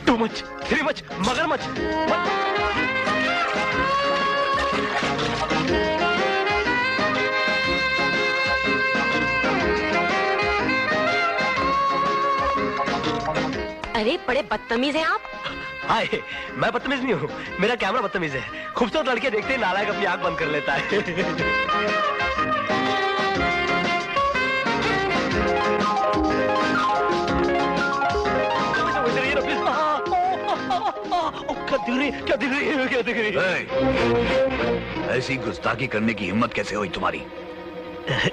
Too much, three much, मगरमच्छ। अरे बड़े बदतमीज हैं आप। हाय, मैं बदतमीज नहीं हूँ, मेरा कैमरा बदतमीज है। खूबसूरत लड़के देखते ही नालायक अपनी आंख बंद कर लेता है। क्या दिख रही है? ऐसी गुस्ताखी करने की हिम्मत कैसे हुई तुम्हारी?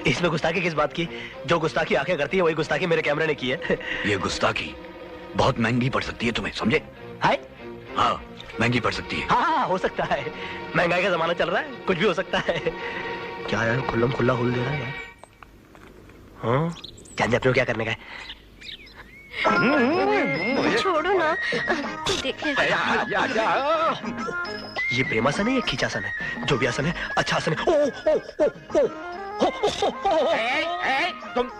इसमें गुस्ताखी किस बात की? जो गुस्ताखी आंखें करती है वही गुस्ताखी मेरे कैमरे ने की है। ये गुस्ताखी बहुत महंगी पड़ सकती है तुम्हें, समझे? हाय? हाँ, महंगी पड़ सकती है। हाँ, हो सकता है। महंगाई का जमाना चल रहा है, कुछ भी हो सकता है। क्या यार, खुल्लम खुल्ला हुल दे रहा है यार। हाँ, जान अपने को क्या करने का है? छोड़ो ना, देखे। ये प्रेमासन है या खींचासन है? जो भी आसन है, अच्छा आसन है। ओ, ओ, ओ, ओ।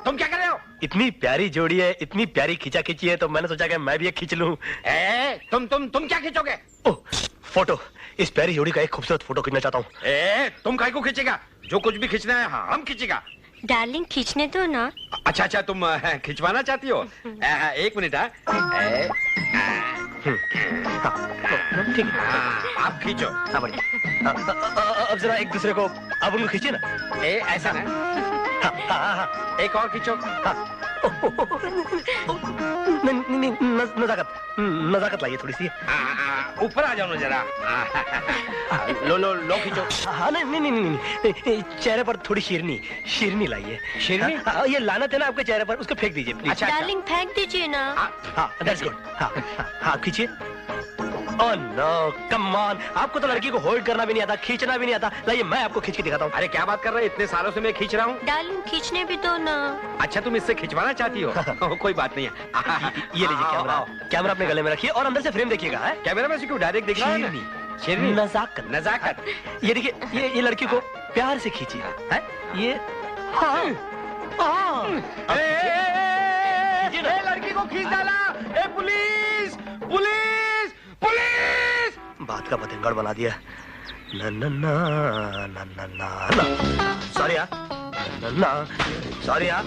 तुम क्या कर रहे हो? इतनी प्यारी जोड़ी है, इतनी प्यारी खींचा खींची है, तो मैंने सोचा कि मैं भी एक खींच लूं। तुम क्या खींचोगे? ओह, फोटो। इस प्यारी जोड़ी का एक खूबसूरत फोटो खींचना चाहता हूँ। तुम काहे को खींचेगा? जो कुछ भी खींचना है हम खींचेगा। डार्लिंग खींचने दो ना। अच्छा, तुम खिंचवाना चाहती हो? एक मिनट। ठीक है, आप खींचो। हाँ, बढ़िया। अब जरा एक दूसरे को, अब उनको खींचे ना। ऐसा ना? हाँ। एक और खींचो। नजाकत लाइए थोड़ी सी। ऊपर आ जाओ ना जरा। लो खींचो। हाँ, नहीं, चेहरे पर थोड़ी शेरनी लाइए। शेरनी? ये लानत है ना आपके चेहरे पर, उसको फेंक दीजिए प्लीज। अच्छा। डार्लिंग फेंक दीजिए ना। हाँ, दैट्स गुड। हाँ, खींचिए। ओह नो, कम ऑन, आपको तो लड़की को होल्ड करना भी नहीं आता, खींचना भी नहीं आता। लाइए मैं आपको खींच के दिखाता हूँ। अरे क्या बात कर रहे हो? इतने सालों से मैं खींच रहा हूँ। डार्लिंग खींचने भी दो ना। अच्छा, तुम इससे खिंचवाना चाहती हो? कोई बात नहीं है। ये लीजिए कैमरा अपने गले में रखिए और अंदर से फ्रेम देखिएगा। कैमरा में से क्यों डायरेक्ट दिख रहा है? शेरनी, नजाकत। ये देखिए, ये लड़की को प्यार से खींचिए। ये लड़की को खींच डाला। Police police police! बात का बतंगड़ बना दिया। ना सॉरी यार, सॉरी यार।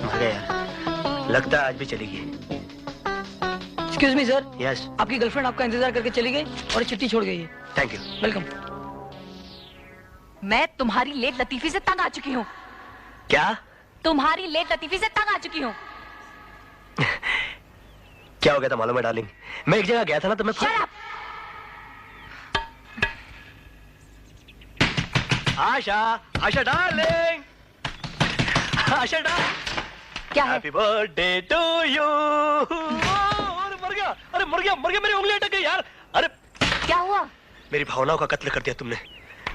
मर गया यार, लगता है आज भी चलेगी। Excuse me sir. यस। आपकी गर्लफ्रेंड आपका इंतजार करके चली गई और एक चिट्ठी छोड़ गई है। Thank you. वेलकम। मैं तुम्हारी लेट लतीफी से तंग आ चुकी हूँ। क्या? तुम्हारी लेट लतीफी से तंग आ चुकी हूँ। क्या हो गया था मालूम है डार्लिंग? मैं एक जगह गया था ना, तो मैं Shut up! Asha darling, Asha darling, क्या है? Happy birthday to you. अरे मर गया, मेरी उंगली अटक गई यार। अरे क्या हुआ? मेरी भावनाओं का कत्ल कर दिया तुमने,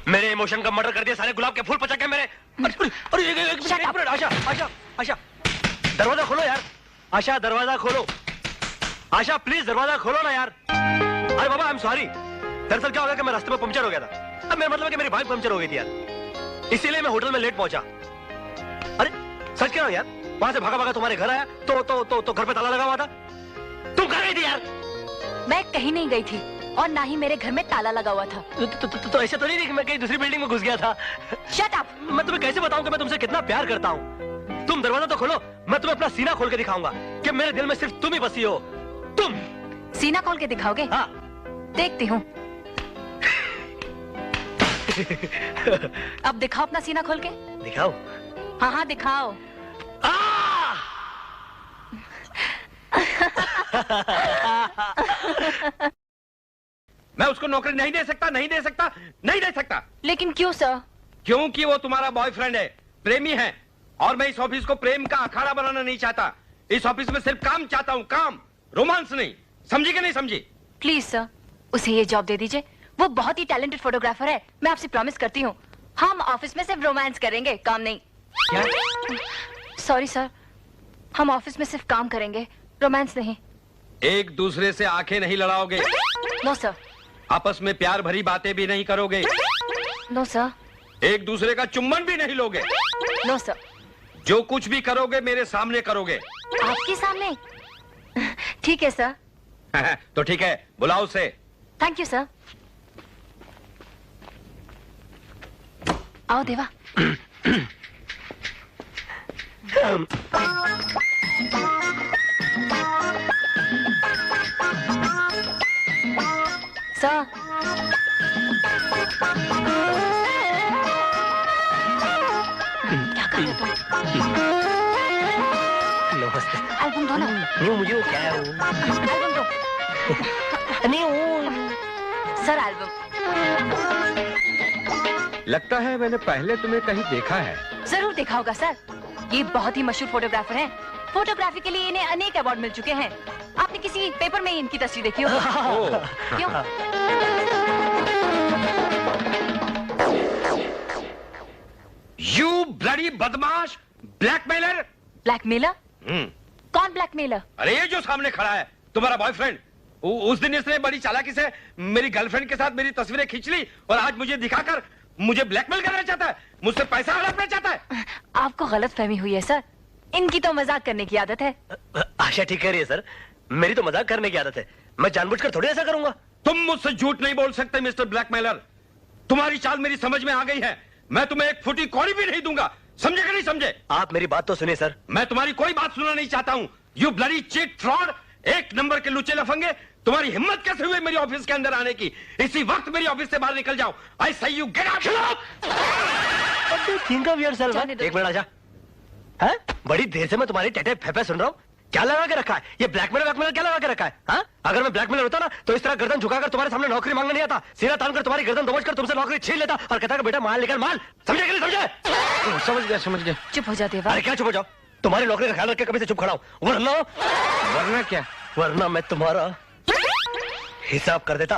मेरे इमोशन का मर्डर कर दिया, सारे गुलाब के फूल पचा के मेरे। अरे एक मिनट, आशा दरवाजा खोलो यार। आशा दरवाजा खोलो। आशा प्लीज दरवाजा खोलो ना यार। अरे बाबा आई एम सॉरी। दरअसल क्या हो गया कि मैं रास्ते में पंचर हो गया था। अब मेरा मतलब है कि मेरी बाइक पंचर हो गई थी यार, इसीलिए मैं होटल में लेट पहुंचा। अरे सच कह रहा हूं यार, वहां से भागा तुम्हारे घर आया तो घर पे ताला लगा हुआ था। तुम कहाँ गई थी यार? मैं कहीं नहीं गई थी और ना ही मेरे घर में ताला लगा हुआ था। तो ऐसा तो नहीं कि मैं कहीं दूसरी बिल्डिंग में घुस गया था। Shut up! मैं तुम्हें कैसे बताऊं कि मैं तुमसे कितना प्यार करता हूं? तुम दरवाजा तो खोलो, मैं तुम्हें अपना सीना खोल के दिखाऊंगा कि मेरे दिल में सिर्फ तुम ही बसी हो। तुम सीना खोल के दिखाओगे? हाँ। देखती हूँ। अब दिखाओ अपना सीना खोल के। दिखाओ? हाँ दिखाओ। मैं उसको नौकरी नहीं दे सकता। लेकिन क्यों सर? क्योंकि वो तुम्हारा बॉयफ्रेंड है, प्रेमी है, और मैं इस ऑफिस को प्रेम का अखाड़ा बनाना नहीं चाहता। इस ऑफिस में सिर्फ काम चाहता हूँ, काम, रोमांस नहीं। समझी कि नहीं समझी? प्लीज सर, उसे ये जॉब दे दीजिए। वो बहुत ही टैलेंटेड फोटोग्राफर है। मैं आपसे प्रॉमिस करती हूँ, हम ऑफिस में सिर्फ रोमांस करेंगे, काम नहीं। सॉरी सर, हम ऑफिस में सिर्फ काम करेंगे, रोमांस नहीं। एक दूसरे से आंखें नहीं लड़ाओगे? नो सर, आपस में प्यार भरी बातें भी नहीं करोगे, नो सर, एक दूसरे का चुम्बन भी नहीं लोगे, नो सर। जो कुछ भी करोगे मेरे सामने करोगे। आपके सामने? ठीक है सर। तो ठीक है, बुलाओ उसे। Thank you sir. आओ देवा। सर, क्या कर रहे तुम? नमस्ते। एल्बम दो ना। नहीं मुझे वो क्या है वो एल्बम दो। नहीं वो सर एल्बम। लगता है मैंने पहले तुम्हें कहीं देखा है। जरूर देखा होगा सर। ये बहुत ही मशहूर फोटोग्राफर हैं। फोटोग्राफी के लिए इन्हें अनेक अवार्ड मिल चुके हैं। आपने किसी पेपर में ही इनकी तस्वीर देखी होगी। क्यों? यू ब्लडी बदमाश, ब्लैकमेलर। ब्लैकमेलर? कौन ब्लैकमेलर? अरे ये जो सामने खड़ा है तुम्हारा बॉयफ्रेंड। उस दिन इसने बड़ी चालाकी से मेरी गर्लफ्रेंड के साथ मेरी तस्वीरें खींच ली और आज मुझे दिखाकर मुझे ब्लैकमेल करना चाहता है, मुझसे पैसा हड़पना चाहता है। आपको गलत फहमी हुई है सर। इनकी तो मजाक करने की आदत है। आशा ठीक कह रही है सर, मेरी तो मजाक करने की आदत है, मैं जानबूझकर थोड़ी ऐसा करूंगा। तुम मुझसे झूठ नहीं बोल सकते मिस्टर ब्लैकमेलर। तुम्हारी चाल मेरी समझ में आ गई है। मैं तुम्हें एक फुटी कौड़ी भी नहीं दूंगा, समझे कि नहीं समझे? आप मेरी बात तो सुनिए सर। मैं तुम्हारी कोई बात सुनना नहीं चाहता हूं। यू ब्लडी चीट फ्रॉड, एक नंबर के लुच्चे लफंगे। तुम्हारी हिम्मत कैसे हुई मेरी ऑफिस के अंदर आने की? इसी वक्त मेरी ऑफिस से बाहर निकल जाओ। आई से you get out. Think of yourself. एक मिनट आजा। हैं? बड़ी देर से मैं तुम्हारी टेटे फेफे सुन रहा हूँ। क्या लगा के रखा है ये? ब्लैकमेलर क्या लगा के रखा है? हाँ? अगर मैं ब्लैकमेलर होता ना तो इस तरह गर्दन झुकाकर तुम्हारे सामने नौकरी मांगने नहीं आता, सीधा तानकर तुम्हारी गर्दन दबोचकर तुमसे नौकरी छीन लेता और कहता कि बेटा माल निकल माल। समझे कि नहीं समझे? समझ गया समझ गया। चुप हो जा देवा। अरे क्या चुप हो जाओ? तुम्हारी नौकरी का ख्याल रख के कभी से चुप खड़ा हूं, वरना क्या? वरना मैं तुम्हारा हिसाब कर देता।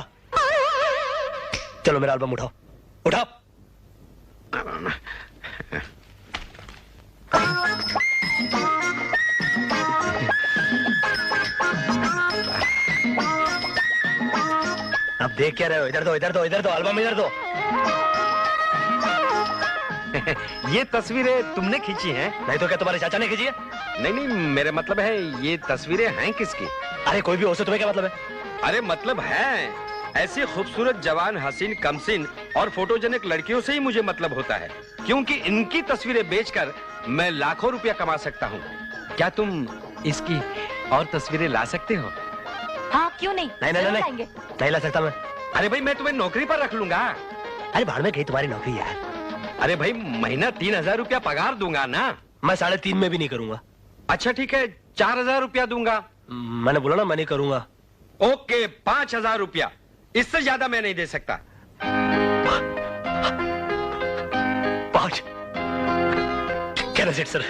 चलो मेरा एल्बम उठाओ, उठाओ। अब देख क्या रहे हो? इधर दो, इधर दो, इधर दो, एल्बम इधर दो। ये तस्वीरें तुमने खींची हैं? नहीं तो क्या तुम्हारे चाचा ने खींची है? नहीं नहीं, मेरा मतलब है ये तस्वीरें हैं किसकी? अरे कोई भी हो से तुम्हें क्या मतलब है? अरे मतलब है ऐसी खूबसूरत जवान हसीन कमसिन और फोटोजेनिक लड़कियों से ही मुझे मतलब होता है, क्योंकि इनकी तस्वीरें बेचकर मैं लाखों रुपया कमा सकता हूँ। क्या तुम इसकी और तस्वीरें ला सकते हो? हाँ क्यों नहीं? नहीं नहीं जरूर नहीं, लाएंगे। नहीं ला सकता मैं। अरे भाई मैं तुम्हें नौकरी पर रख लूंगा। अरे बाहर में गई तुम्हारी नौकरी यार। अरे भाई महीना 3000 रुपया पगार दूंगा ना। मैं 3.5 में भी नहीं करूंगा। अच्छा ठीक है, 4000 रुपया दूंगा। मैंने बोला ना मैं नहीं करूंगा। ओके 5000 रुपया, इससे ज्यादा मैं नहीं दे सकता। 5 can I sit sir?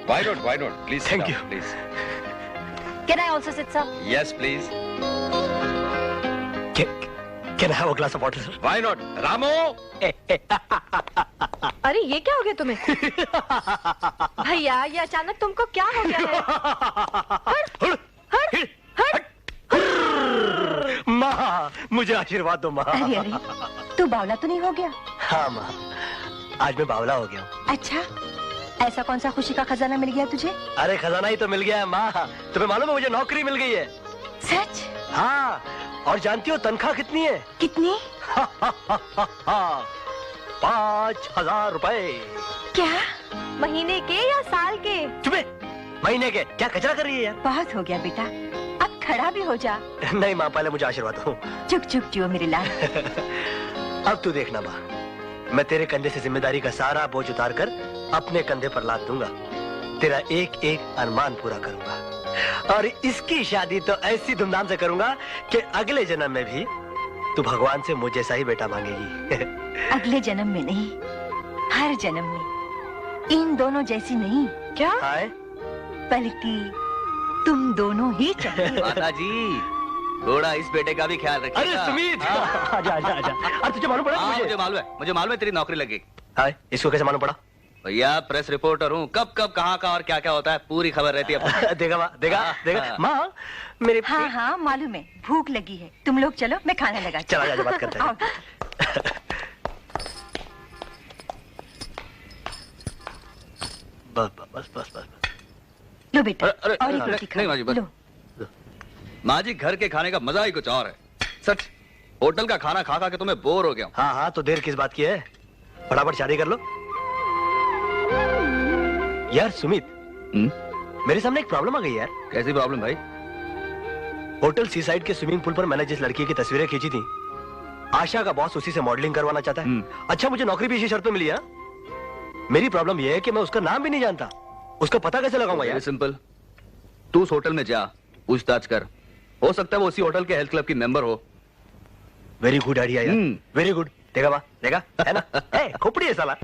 Why not? Please sit Thank down, you. please. Can I also sit, sir? Yes, please. Can I have a glass of water, sir? Why not? रामो! अरे ये क्या हो गया तुम्हें? भैया ये अचानक तुमको क्या हो गया है? माँ मुझे आशीर्वाद दो माँ। अरे अरे तू बावला तो नहीं हो गया? हाँ माँ, आज मैं बावला हो गया हूँ। अच्छा ऐसा कौन सा खुशी का खजाना मिल गया तुझे? अरे खजाना ही तो मिल गया है माँ। तुम्हें मालूम है मुझे नौकरी मिल गई है। सच? हाँ, और जानती हो तनख्वाह कितनी है? कितनी? 5000 रुपए। क्या महीने के या साल के? चुपे, महीने के। क्या कचरा कर रही है यार? बहुत हो गया बेटा, अब खड़ा भी हो जा। नहीं माँ, पहले मुझे आशीर्वाद दो। चुप चुप जियो मेरे लाल। अब तू देखना माँ, मैं तेरे कंधे से जिम्मेदारी का सारा बोझ उतार कर अपने कंधे पर लाद दूंगा। तेरा एक एक अरमान पूरा करूंगा और इसकी शादी तो ऐसी धूमधाम से करूंगा कि अगले जन्म में भी तू भगवान से मुझे जैसा ही बेटा मांगेगी। अगले जन्म में नहीं, हर जन्म में इन दोनों जैसी नहीं। क्या? हाय पलटी तुम दोनों ही चाहिए। माताजी, थोड़ा इस बेटे का भी ख्याल रखिएगा। अरे सुमित, आजा आजा आजा। अरे तुझे मालूम पड़ा? मुझे मालूम है तेरी नौकरी लगेगी। हाय, इसको कैसे मालूम पड़ा? भैया प्रेस रिपोर्टर हूँ, कब कब कहाँ का और क्या क्या होता है पूरी खबर रहती है। देखा माँ, देखा माँ, मेरे हाँ हाँ मालूम है, भूख लगी है। तुम लोग चलो, मैं खाना लगा। चला जा, बात करते हैं। आओ। बस। लो बेटा, अरे, और एक अरे, रोटी नहीं, माँ जी, खाओ। बस। लो। माँ जी घर के खाने का मजा ही कुछ और है, सच। होटल का खाना खा खा के तुम्हें बोर हो गया हूँ। हाँ, तो देर किस बात की है, फटाफट शादी कर लो। यार सुमित, मेरे सामने एक प्रॉब्लम आ गई यार। कैसी प्रॉब्लम भाई? होटल सी साइड के स्विमिंग पूल पर मैंने जिस लड़की की तस्वीरें खींची थी, आशा का बॉस उसी से मॉडलिंग करवाना चाहता है। अच्छा, मुझे नौकरी भी इसी शर्त पे मिली है। मेरी प्रॉब्लम यह है कि मैं उसका नाम भी नहीं जानता, उसका पता कैसे लगाऊंगा यार? सिंपल, तू उस होटल में जा, पूछताछ कर, हो सकता है वो उसी होटल के हेल्थ क्लब की मेंबर हो। वेरी गुड आइडिया यार, वेरी गुड। देखा बा, देखा है ना? खोपड़ी है साला।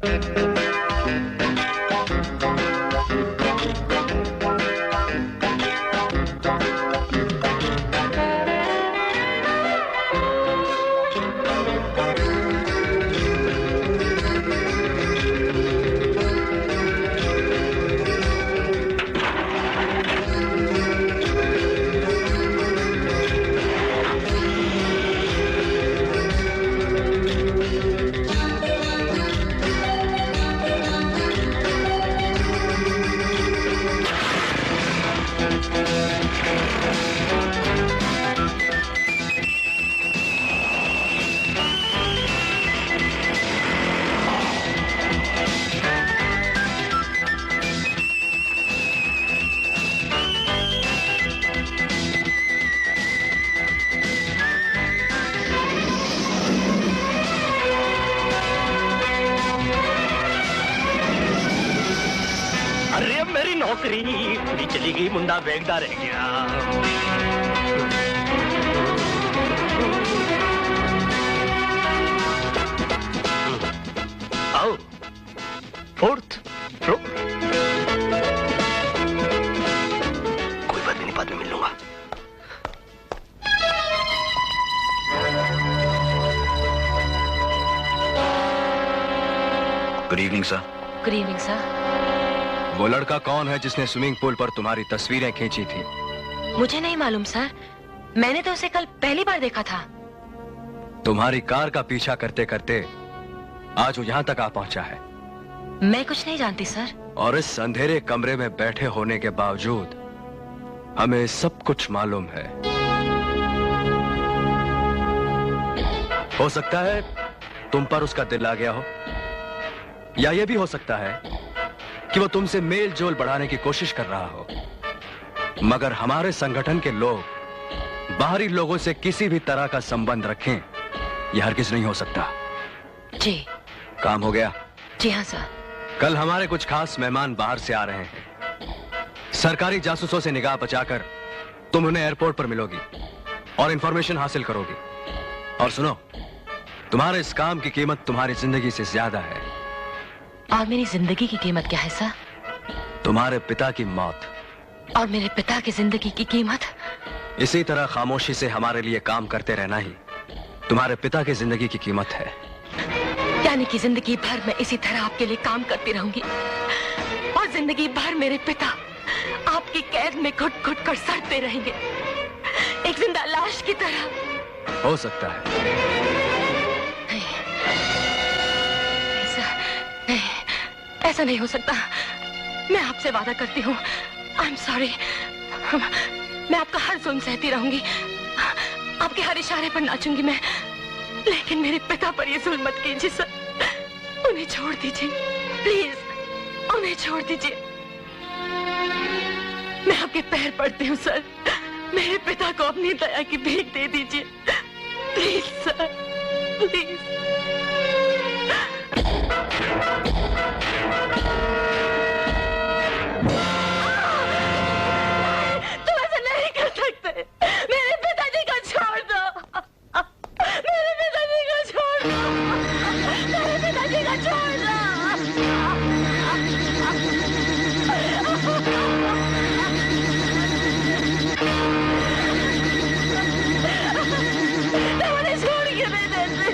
नौकरी कुड़ी चली गई, मुंडा बेगदा रह गया। आओ, फोर्थ फ्लोर। कोई बात नहीं, बाद में मिल लूंगा। Good evening sir. Good evening sir. वो लड़का कौन है जिसने स्विमिंग पूल पर तुम्हारी तस्वीरें खींची थी? मुझे नहीं मालूम सर, मैंने तो उसे कल पहली बार देखा था। तुम्हारी कार का पीछा करते करते आज वो यहाँ तक आ पहुंचा है। मैं कुछ नहीं जानती सर। और इस अंधेरे कमरे में बैठे होने के बावजूद हमें सब कुछ मालूम है। हो सकता है तुम पर उसका दिल आ गया हो, या यह भी हो सकता है कि वो तुमसे मेल जोल बढ़ाने की कोशिश कर रहा हो। मगर हमारे संगठन के लोग बाहरी लोगों से किसी भी तरह का संबंध रखें, यह हरगिज नहीं हो सकता। जी। काम हो गया? जी हाँ सर। कल हमारे कुछ खास मेहमान बाहर से आ रहे हैं। सरकारी जासूसों से निगाह बचाकर तुम उन्हें एयरपोर्ट पर मिलोगी और इंफॉर्मेशन हासिल करोगी। और सुनो, तुम्हारे इस काम की कीमत तुम्हारी जिंदगी से ज्यादा है। और मेरी जिंदगी की कीमत क्या है सर? तुम्हारे पिता की मौत। और मेरे पिता की जिंदगी की कीमत? इसी तरह खामोशी से हमारे लिए काम करते रहना ही तुम्हारे पिता की जिंदगी की कीमत है। यानी कि जिंदगी भर मैं इसी तरह आपके लिए काम करती रहूंगी और जिंदगी भर मेरे पिता आपकी कैद में घुट घुट कर सड़ते रहेंगे, एक जिंदा लाश की तरह। हो सकता है। ऐसा नहीं हो सकता। मैं आपसे वादा करती हूँ, आई एम सॉरी। मैं आपका हर जुल्म सहती रहूंगी, आपके हर इशारे पर नाचूंगी मैं, लेकिन मेरे पिता पर ये जुल्म मत कीजिए सर। उन्हें छोड़ दीजिए प्लीज, उन्हें छोड़ दीजिए। मैं आपके पैर पड़ती हूँ सर, मेरे पिता को अपनी दया की भीख दे दीजिए प्लीज सर, प्लीज। तुम ऐसा नहीं कर सकते। मेरे पिताजी को छोड़ दो, मेरे पिताजी को छोड़ दो, मेरे पिताजी को छोड़ दो। मुझे छोड़ के नहीं देते।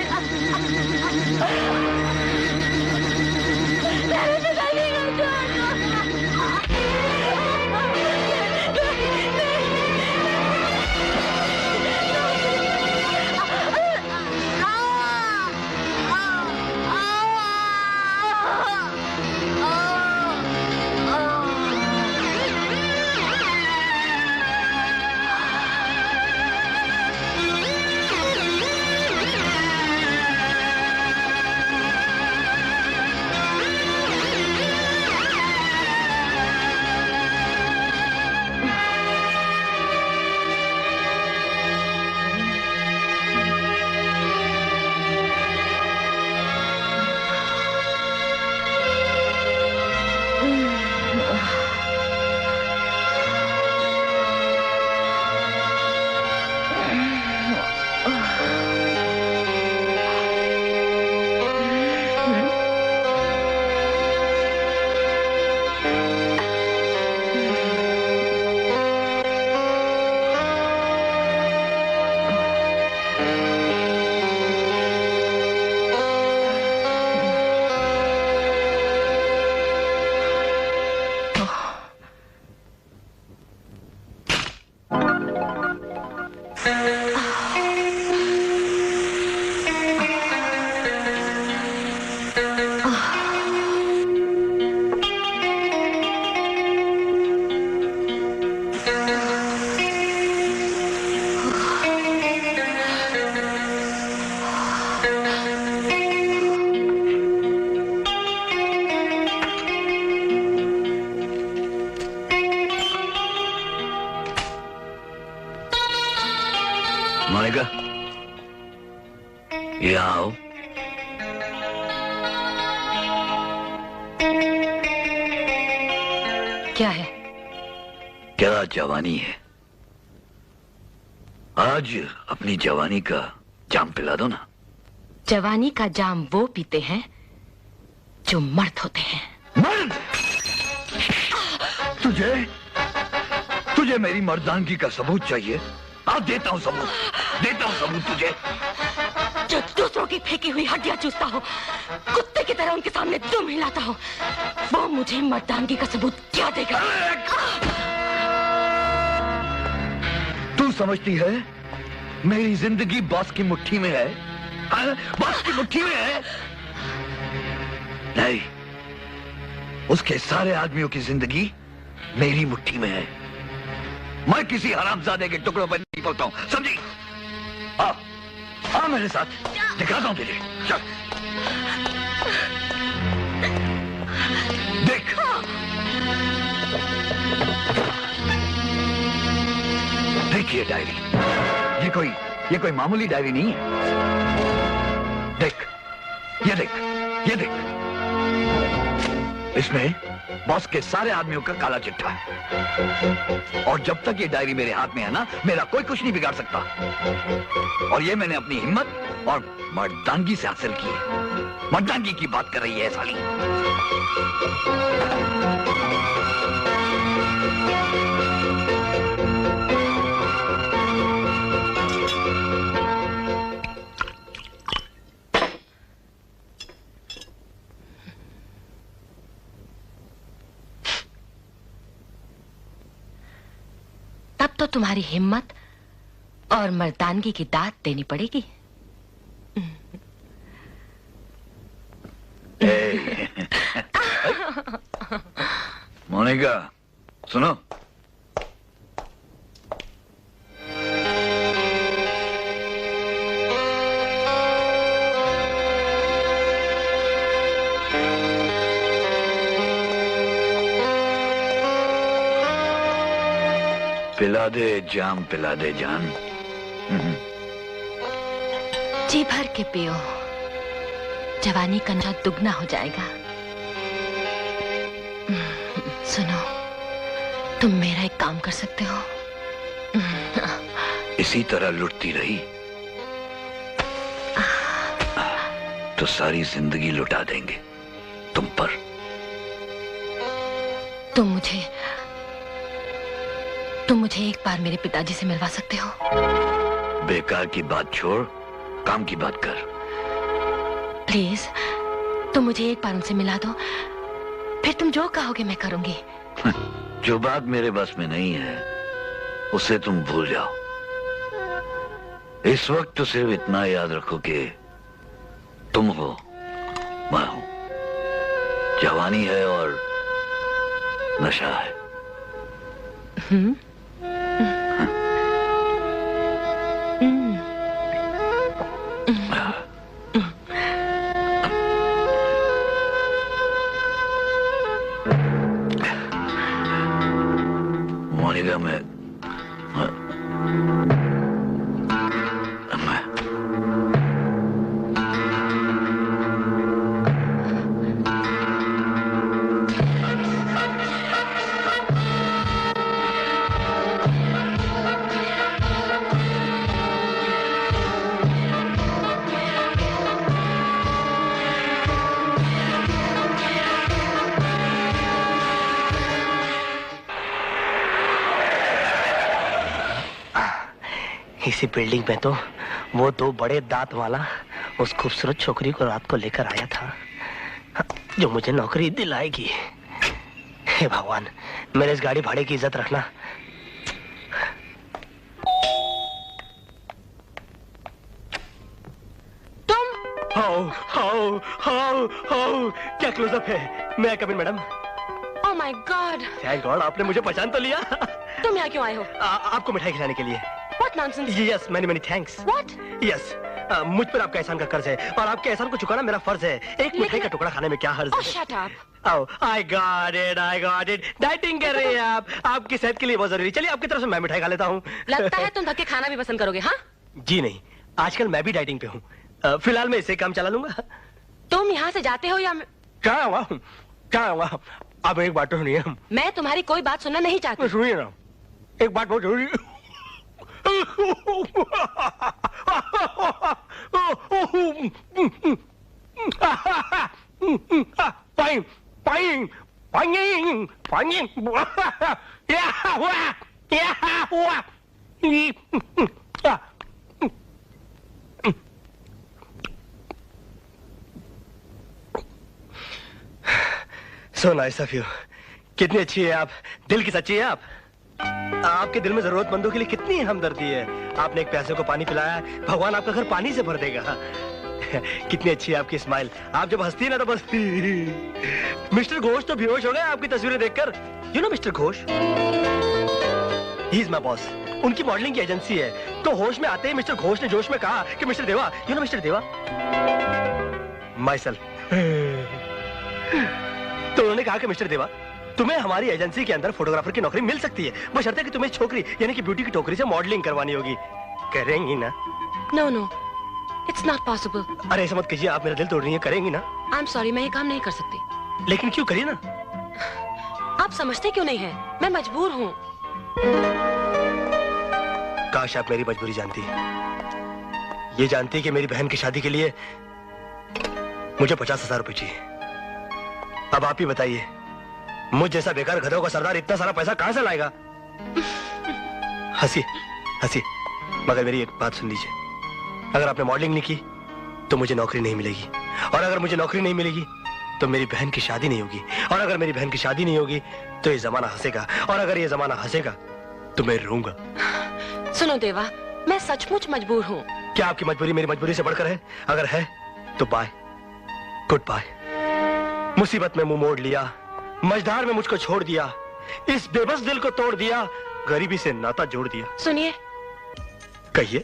ये आओ। क्या है? क्या जवानी है? आज अपनी जवानी का जाम पिला दो ना। जवानी का जाम वो पीते हैं जो मर्द होते हैं। मर्द? तुझे मेरी मर्दानगी का सबूत चाहिए? हाँ, देता हूँ सबूत तुझे। जो दूसरों की फेंकी हुई हड्डियां चूसता हो, कुत्ते की तरह उनके सामने दुम हिलाता हो, वो मुझे मर्दानगी का सबूत क्या देगा? तू समझती है मेरी जिंदगी बॉस की मुट्ठी में है? हाँ, बॉस की मुट्ठी में है? नहीं, उसके सारे आदमियों की जिंदगी मेरी मुट्ठी में है। मैं किसी हरामजादे के टुकड़ों पर नहीं पड़ता हूं, समझी? आ मेरे साथ, दिखाता हूं तुझे। चल देख। देखिए डायरी, ये कोई मामूली डायरी नहीं है। देख, ये देख। इसमें बॉस के सारे आदमियों का काला चिट्ठा है। और जब तक ये डायरी मेरे हाथ में है ना, मेरा कोई कुछ नहीं बिगाड़ सकता। और ये मैंने अपनी हिम्मत और मर्दानगी से हासिल की है। मर्दानगी की बात कर रही है साली। तब तो तुम्हारी हिम्मत और मर्दानगी की दाद देनी पड़ेगी। मोनिका, सुनो। पिला दे जाम, पिला दे जान। जी भर के पियो, जवानी का नशा दुगना हो जाएगा। सुनो, तुम मेरा एक काम कर सकते हो। इसी तरह लुटती रही तो सारी जिंदगी लुटा देंगे तुम पर। तुम मुझे एक बार मेरे पिताजी से मिलवा सकते हो? बेकार की बात छोड़, काम की बात कर। प्लीज, तुम मुझे एक बार उनसे मिला दो, फिर तुम जो कहोगे मैं करूंगी। जो बात मेरे बस में नहीं है उसे तुम भूल जाओ। इस वक्त तो सिर्फ इतना याद रखो कि तुम हो, मैं हूं, जवानी है और नशा है। मोनिका, मैं इसी बिल्डिंग में तो वो दो बड़े दांत वाला उस खूबसूरत छोकरी को रात को लेकर आया था जो मुझे नौकरी दिलाएगी। हे भगवान, मेरे इस गाड़ी भाड़े की इज्जत रखना। हाउ क्या क्लोजअप है। मैं come in madam. Oh my god, thank god आपने मुझे पहचान तो लिया। तुम यहाँ क्यों आए हो? आपको मिठाई खिलाने के लिए। What nonsense? Yes, many thanks. What? Yes, मुझ पर आपका एहसान का कर्ज है और आपके एहसान को चुकाना मेरा फर्ज है। एक मिठाई का टुकड़ा खाने में क्या हर्ज है? Oh, shut up. Oh, I got it. Dieting कर रही हैं आप। आपकी सेहत के लिए बहुत जरूरी। चलिए आपकी तरफ से मैं मिठाई खा लेता हूँ। लगता है तुम धक्के खाना भी पसंद करोगे, हाँ? जी नहीं, आजकल मैं भी डाइटिंग पे हूँ। फिलहाल मैं इसे काम चला लूंगा। तुम यहाँ से जाते हो या क्या हुआ? अब एक बात तो सुनिए। मैं तुम्हारी कोई बात सुनना नहीं चाहती। सुनिए ना, एक बात बहुत जरूरी। So nice of you. कितनी अच्छी है आप, दिल की सच्ची है आप। आपके दिल में जरूरतमंदों के लिए कितनी हमदर्दी है। आपने एक प्यासे को पानी पिलाया, भगवान आपका घर पानी से भर देगा। कितनी अच्छी है आपकी स्माइल। आप जब हंसती है ना तो बस मिस्टर घोष तो बेहोश हो गए आपकी तस्वीरें देखकर। You know mister Ghosh, he is my boss. उनकी मॉडलिंग की एजेंसी है। तो होश में आते ही मिस्टर घोष ने जोश में कहा कि मिस्टर देवा, यू नो मिस्टर देवा, माई सेल्फ। तो उन्होंने कहा कि मिस्टर देवा, तुम्हें हमारी एजेंसी के अंदर फोटोग्राफर की नौकरी मिल सकती है, बशर्ते कि तुम्हें छोकरी यानी कि ब्यूटी की टोकरी से मॉडलिंग करवानी होगी। करेंगी ना? No no, it's not possible. अरे ऐसा मत कीजिए, आप मेरा दिल तोड़ रही हैं। करेंगी ना? आई एम सॉरी, मैं ये काम नहीं कर सकती। लेकिन क्यों? करिए ना। आप समझते क्यों नहीं है? मैं मजबूर हूँ। काश आप मेरी मजबूरी जानती। ये जानती कि मेरी बहन की शादी के लिए मुझे 50,000 रुपए चाहिए। अब आप ही बताइए, मुझ जैसा बेकार गधों का सरदार इतना सारा पैसा कहां से लाएगा? हंसी हंसी, मगर मेरी एक बात सुन लीजिए। अगर आपने मॉडलिंग नहीं की तो मुझे नौकरी नहीं मिलेगी, और अगर मुझे नौकरी नहीं मिलेगी तो मेरी बहन की शादी नहीं होगी, और अगर मेरी बहन की शादी नहीं होगी तो ये जमाना हंसेगा, और अगर ये जमाना हंसेगा तो मैं रोऊंगा। सुनो देवा, मैं सचमुच मजबूर हूँ। क्या आपकी मजबूरी मेरी मजबूरी से बढ़कर है? अगर है तो बाय, गुड बाय। मुसीबत में मुंह मोड़ लिया, मझधार में मुझको छोड़ दिया, इस बेबस दिल को तोड़ दिया, गरीबी से नाता जोड़ दिया। सुनिए, कहिए।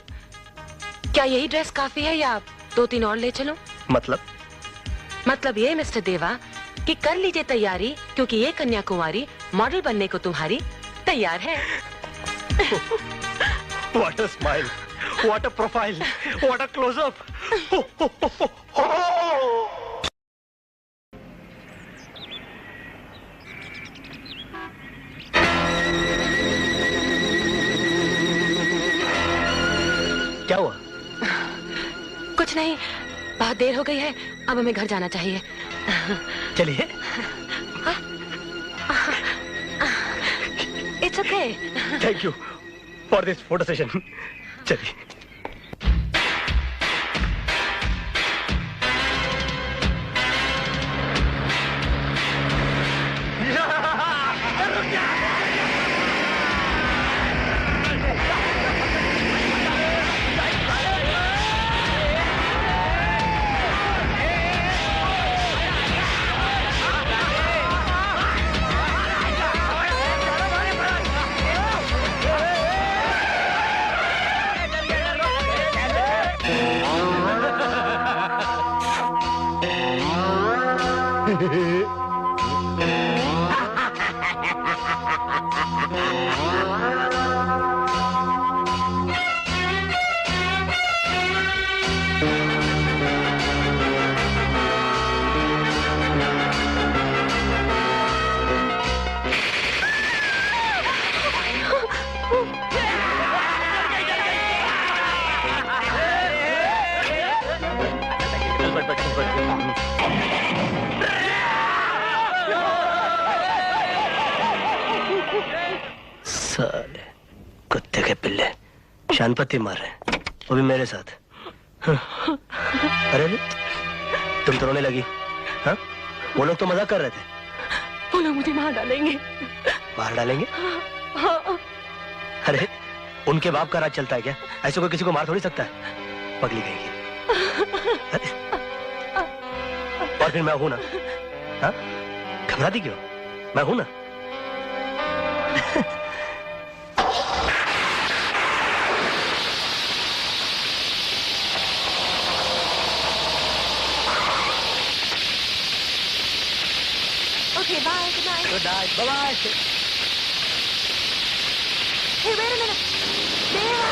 क्या यही ड्रेस काफी है या 2-3 और ले चलो? मतलब ये मिस्टर देवा कि कर लीजिए तैयारी, क्योंकि ये कन्याकुमारी मॉडल बनने को तुम्हारी तैयार है। What a smile, what a profile, what a close-up. क्या हुआ? कुछ नहीं, बहुत देर हो गई है, अब हमें घर जाना चाहिए। चलिए। It's okay. Thank you for this photo session. चलिए। साले कुत्ते के पिल्ले शानपति मार रहे, वो भी मेरे साथ। अरे तुम तो रोने लगी। हाँ, वो लोग तो मजाक कर रहे थे। वो लोग मुझे मार डालेंगे। मार डालेंगे? हाँ। अरे उनके बाप का राज चलता है क्या? ऐसे कोई किसी को मार थोड़ी सकता है, पगली गई। और फिर मैं हूं ना। हाँ, घबराती क्यों? मैं हूं ना। Okay, bye. Good night. Good night. Bye-bye. Hey, wait a minute. Deva!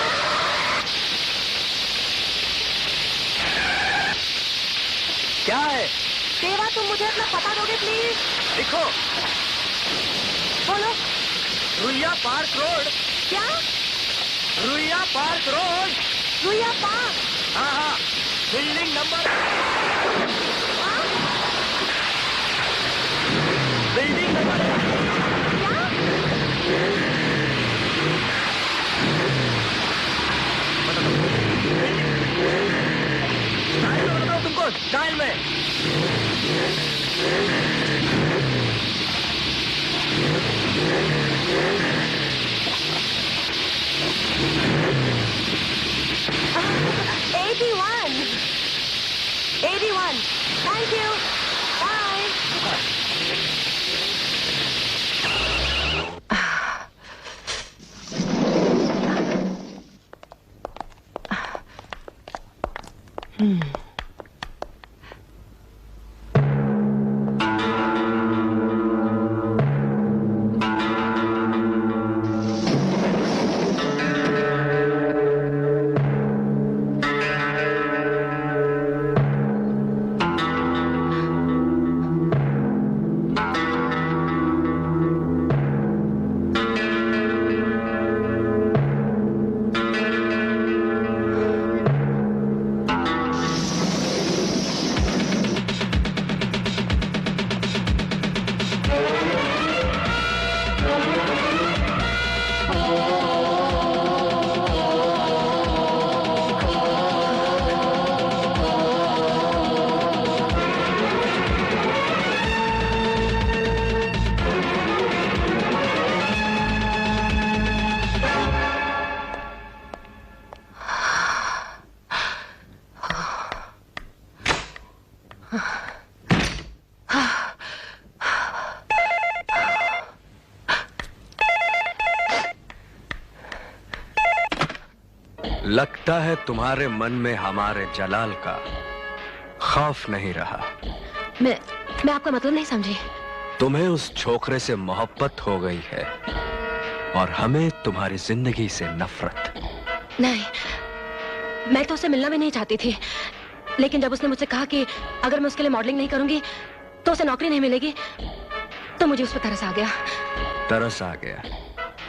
क्या है? देवा, तुम मुझे अपना पता दोगे प्लीज? लिखो। बोलो। Ruia park road. क्या? Ruia park road. Ruia park? हाँ हाँ, बिल्डिंग नंबर। Building number. तुमको स्टाइल में। Thank you. Bye. लगता है तुम्हारे मन में हमारे जलाल का खौफ नहीं रहा। मैं आपका मतलब नहीं समझी। तुम्हें उस छोकरे से मोहब्बत हो गई है और हमें तुम्हारी जिंदगी से नफरत। नहीं, मैं तो उससे मिलना भी नहीं चाहती थी, लेकिन जब उसने मुझसे कहा कि अगर मैं उसके लिए मॉडलिंग नहीं करूंगी तो उसे नौकरी नहीं मिलेगी, तो मुझे उस पर तरस आ गया। तरस आ गया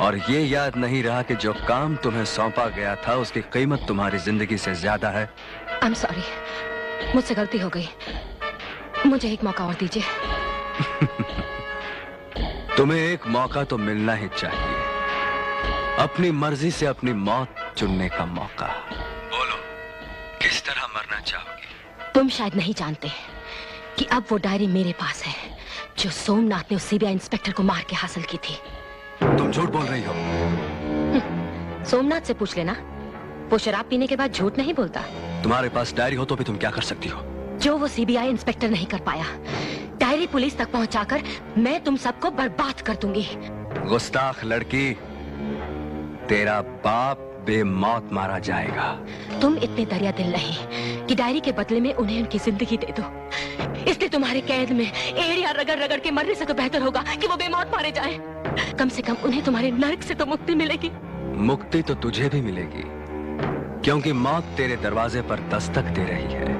और ये याद नहीं रहा कि जो काम तुम्हें सौंपा गया था उसकी कीमत तुम्हारी जिंदगी से ज्यादा है। आई एम सॉरी, मुझसे गलती हो गई, मुझे एक मौका और दीजिए। तुम्हें एक मौका तो मिलना ही चाहिए, अपनी मर्जी से अपनी मौत चुनने का मौका। बोलो, किस तरह मरना चाहोगी? तुम शायद नहीं जानते कि अब वो डायरी मेरे पास है जो सोमनाथ ने उस सीबीआई इंस्पेक्टर को मार के हासिल की थी। तुम झूठ बोल रही हो। सोमनाथ से पूछ लेना, वो शराब पीने के बाद झूठ नहीं बोलता। तुम्हारे पास डायरी हो तो भी तुम क्या कर सकती हो? जो वो सीबीआई इंस्पेक्टर नहीं कर पाया, डायरी पुलिस तक पहुंचाकर मैं तुम सबको बर्बाद कर दूंगी। गुस्ताख लड़की, तेरा बाप बेमौत मारा जाएगा। तुम इतने दरिया दिल नहीं कि डायरी के बदले में उन्हें उनकी जिंदगी दे दो, इसलिए तुम्हारे कैद में एड़िया रगड़ रगड़ के मरने से तो बेहतर होगा कि वो बेमौत मारे जाएं। कम से कम उन्हें तुम्हारे नर्क से तो मुक्ति मिलेगी। मुक्ति तो तुझे भी मिलेगी, क्योंकि मौत तेरे दरवाजे पर दस्तक दे रही है।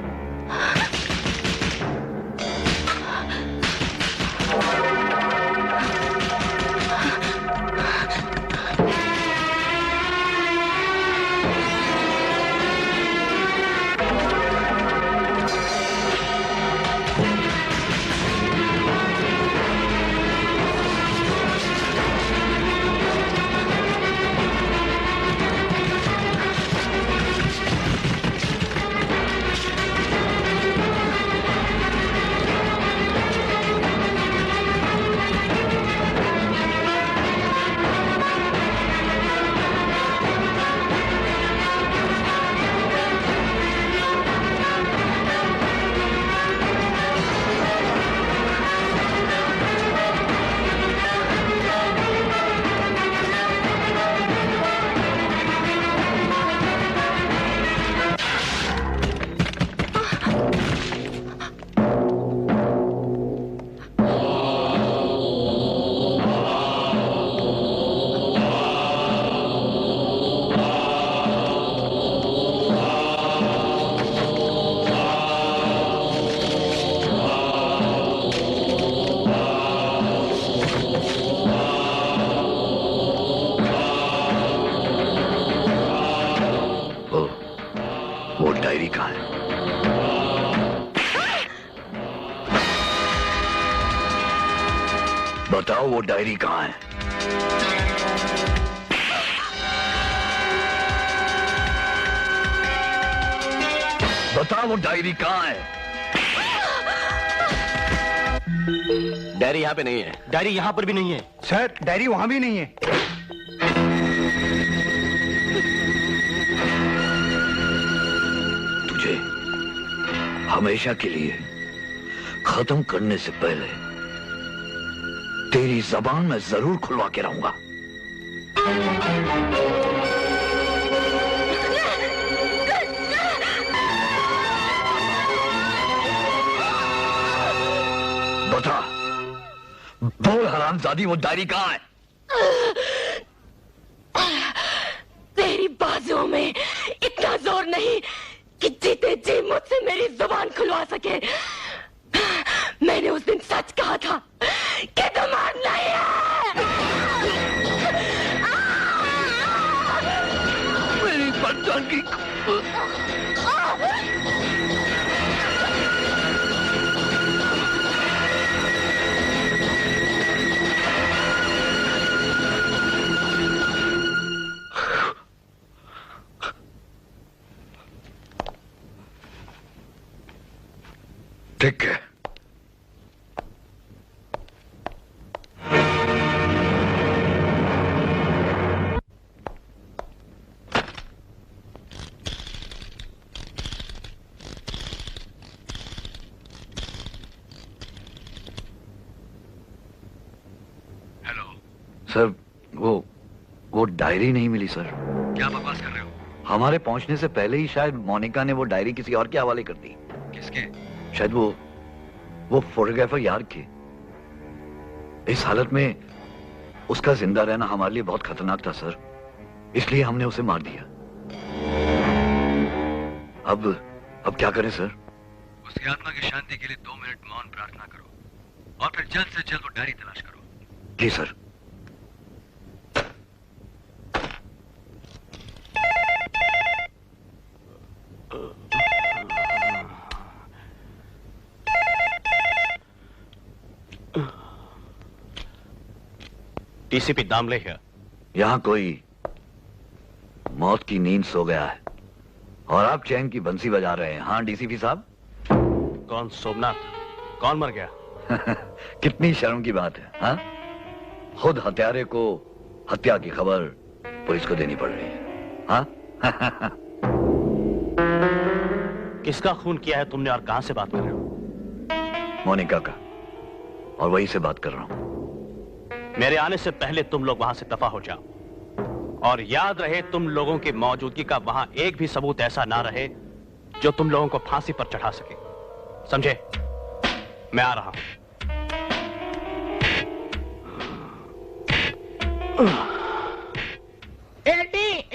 बताओ वो डायरी कहाँ है? बताओ वो डायरी कहाँ है? डायरी यहाँ पे नहीं है। डायरी यहाँ पर भी नहीं है। सर डायरी वहां भी नहीं है। तुझे हमेशा के लिए खत्म करने से पहले तेरी जबान मैं जरूर खुलवा के रहूंगा। बता, बोल हरामजादी, वो डायरी कहाँ है? तेरी बाजुओं में इतना जोर नहीं कि जीते जी मुझसे मेरी जुबान खुलवा सके। मैंने उस दिन सच कहा था कि जुबान नहीं है। मेरी बदतमीजी ठीक है। हेलो सर, वो डायरी नहीं मिली सर। क्या बकवास कर रहे हो? हमारे पहुंचने से पहले ही शायद मोनिका ने वो डायरी किसी और के हवाले कर दी। किसके? शायद वो फोटोग्राफर यार के। इस हालत में उसका जिंदा रहना हमारे लिए बहुत खतरनाक था सर, इसलिए हमने उसे मार दिया। अब क्या करें सर? उसकी आत्मा की शांति के लिए 2 मिनट मौन प्रार्थना करो और फिर जल्द से जल्द वो डायरी तलाश करो। जी सर। टीसीपी दामले है। यहाँ कोई मौत की नींद सो गया है और आप चैन की बंसी बजा रहे हैं। हाँ डीसीपी साहब। कौन? सोमनाथ? कौन मर गया? कितनी शर्म की बात है। हाँ, खुद हत्यारे को हत्या की खबर पुलिस को देनी पड़ रही है। हाँ किसका खून किया है तुमने और कहां से बात कर रहे हो? मोनिका का, और वही से बात कर रहा हूं। मेरे आने से पहले तुम लोग वहां से दफा हो जाओ और याद रहे तुम लोगों की मौजूदगी का वहां एक भी सबूत ऐसा ना रहे जो तुम लोगों को फांसी पर चढ़ा सके। समझे? मैं आ रहा हूं।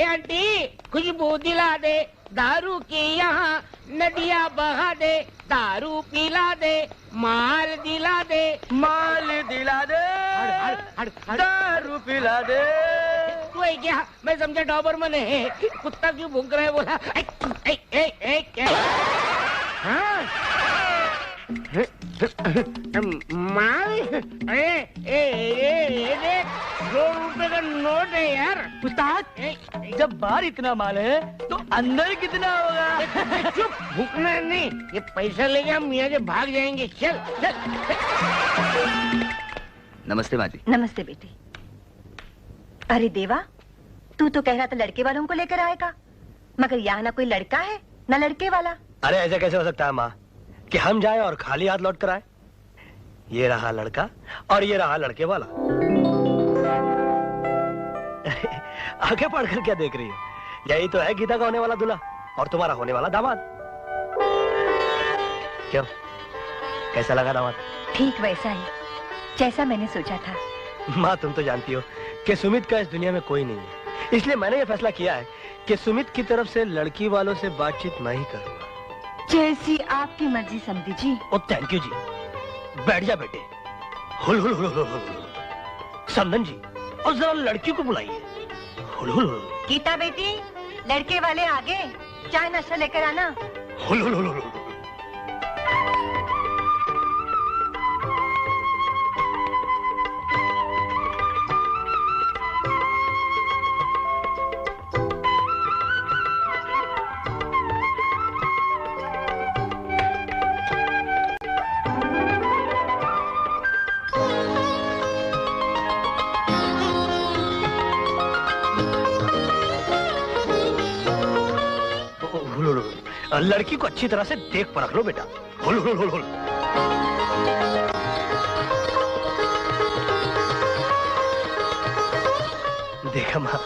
आंटी खुशबू दिला दे, दारू की यहाँ नदियाँ बहा दे, दारू पिला दे, माल दिला दे, माल दिला दे, दारू पिला दे। तू है क्या? मैं समझा डॉबरमैन है। कुत्ता क्यों भूख रहा है? बोला क्या? हाँ? माल? ये देख, 2 रुपए का नोट है यार। उस्ताद, जब बाहर इतना माल है तो अंदर कितना होगा? चुप, भूखना नहीं। ये पैसा लेके हम यहाँ से भाग जाएंगे। चल चल। नमस्ते माँ जी। नमस्ते बेटे। अरे देवा, तू तो कह रहा था लड़के वालों को लेकर आएगा, मगर यहाँ ना कोई लड़का है ना लड़के वाला। अरे ऐसा कैसे हो सकता है माँ कि हम जाए और खाली हाथ लौट कर आए? ये रहा लड़का और ये रहा लड़के वाला। आगे पढ़कर क्या देख रही हो? यही तो है गीता का होने वाला दूल्हा और तुम्हारा होने वाला दामाद। क्यों, कैसा लगा दामाद? ठीक वैसा ही जैसा मैंने सोचा था। माँ तुम तो जानती हो कि सुमित का इस दुनिया में कोई नहीं है, इसलिए मैंने ये फैसला किया है कि सुमित की तरफ से लड़की वालों से बातचीत नहीं करूंगा। जैसी आपकी मर्जी समझी जी। ओ थैंक यू जी। बैठ जा बेटे। हुल हुल हुल हुल हुल हुल। संदन जी, और जरा लड़की को बुलाइए। हुल हुल हुल। गीता बेटी, लड़के वाले आगे, चाय नाश्ता लेकर आना। हुल हुल हुल हुल। लड़की को अच्छी तरह से देख परख लो बेटा। हुल हुल हुल हुल। देखा माँ,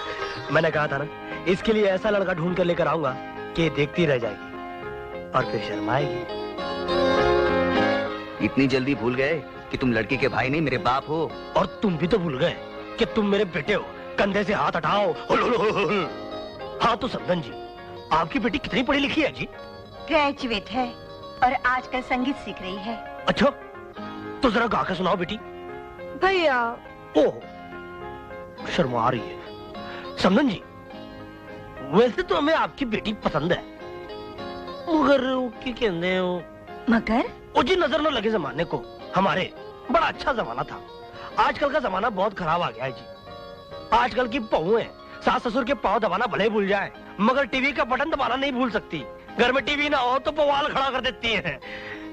मैंने कहा था ना, इसके लिए ऐसा लड़का ढूंढ कर लेकर आऊंगा कि देखती रह जाएगी और फिर शर्माएगी। इतनी जल्दी भूल गए कि तुम लड़की के भाई नहीं मेरे बाप हो। और तुम भी तो भूल गए कि तुम मेरे बेटे हो। कंधे से हाथ हटाओ। हुल हुल हुल हुल। हाँ तो समधन जी, आपकी बेटी कितनी पढ़ी लिखी है जी? ग्रेजुएट है और आजकल संगीत सीख रही है। अच्छा, तो जरा गा के सुनाओ बेटी। भैया। ओह, शर्मा आ रही है। समधन जी, वैसे तो हमें आपकी बेटी पसंद है, मगर क्या कहते हैं मगर ओ जी, नजर न लगे जमाने को। हमारे बड़ा अच्छा जमाना था। आजकल का जमाना बहुत खराब आ गया है जी। आजकल की बहुएं सास ससुर के पांव दबाना भले भूल जाए, मगर टीवी का बटन दबाना नहीं भूल सकती। घर में टीवी ना हो तो बवाल खड़ा कर देती हैं।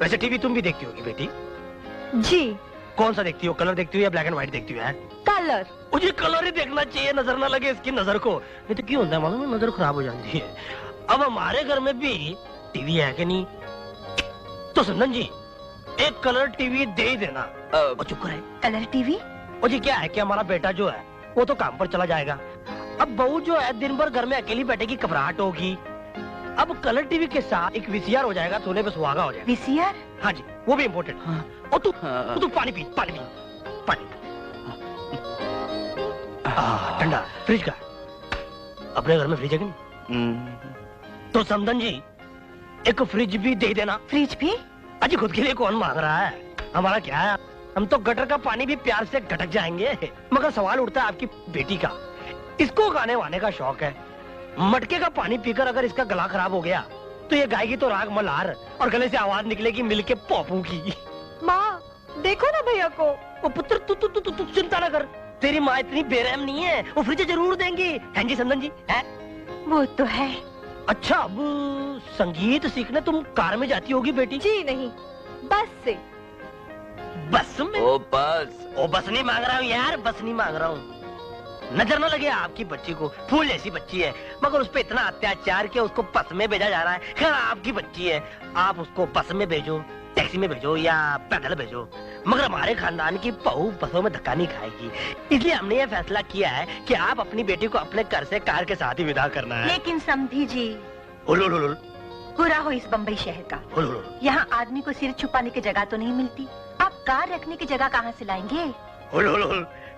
वैसे टीवी तुम भी देखती होगी बेटी? जी। कौन सा देखती हो, कलर देखती हो या ब्लैक एंड व्हाइट देखती हो? कलर। मुझे कलर ही देखना चाहिए, नजर ना लगे इसकी नजर को, नहीं तो क्यों होता है मालूम है, नजर खराब हो जाती है। अब हमारे घर में भी टीवी है कि नहीं? तो समधन जी, एक कलर टीवी दे ही देना। चुप करे। Colour TV? और जी क्या है कि हमारा बेटा जो है वो तो काम पर चला जाएगा। अब बहू जो है दिन भर घर में अकेली बैठेगी, घबराहट होगी। अब कलर टीवी के साथ एक वीसीआर हो जाएगा, सोने पे सुहागा हो जाएगा। वीसीआर? हाँ जी, वो भी इम्पोर्टेंट। हाँ। और तू पानी पी, पानी पी, पानी। ठंडा फ्रिज का। अपने घर में फ्रिज है कि नहीं? तो समधन जी, एक फ्रिज भी दे देना। फ्रिज भी? अजी खुद के लिए कौन मांग रहा है, हमारा क्या है, हम तो गटर का पानी भी प्यार से गटक जाएंगे। मगर सवाल उठता है आपकी बेटी का। इसको गाने वाने का शौक है। मटके का पानी पीकर अगर इसका गला खराब हो गया तो ये गाएगी तो राग मल्हार और गले से आवाज निकलेगी मिलके पॉपू की। माँ देखो ना भैया को। वो पुत्र तू चिंता ना कर, तेरी माँ इतनी बेरहम नहीं है, वो फ्रिज जरूर देंगी। हैं जी समधन जी? है वो तो है। अच्छा, अब संगीत सीखने तुम कार में जाती होगी बेटी? जी नहीं, बस से। बस में? ओ बस नहीं मांग रहा हूँ यार, बस नहीं मांग रहा हूँ। नजर न लगे आपकी बच्ची को, फूल जैसी बच्ची है, मगर उस पे इतना अत्याचार किया उसको बस में भेजा जा रहा है। खैर आपकी बच्ची है, आप उसको बस में भेजो, टैक्सी में भेजो या पैदल भेजो, मगर हमारे खानदान की बहू बसों में धक्का नहीं खाएगी। इसलिए हमने ये फैसला किया है कि आप अपनी बेटी को अपने घर से कार के साथ ही विदा करना है। लेकिन समधी जी, पूरा हो इस बम्बई शहर का। यहाँ आदमी को सिर छुपाने की जगह तो नहीं मिलती, आप कार रखने की जगह कहाँ से लाएंगे?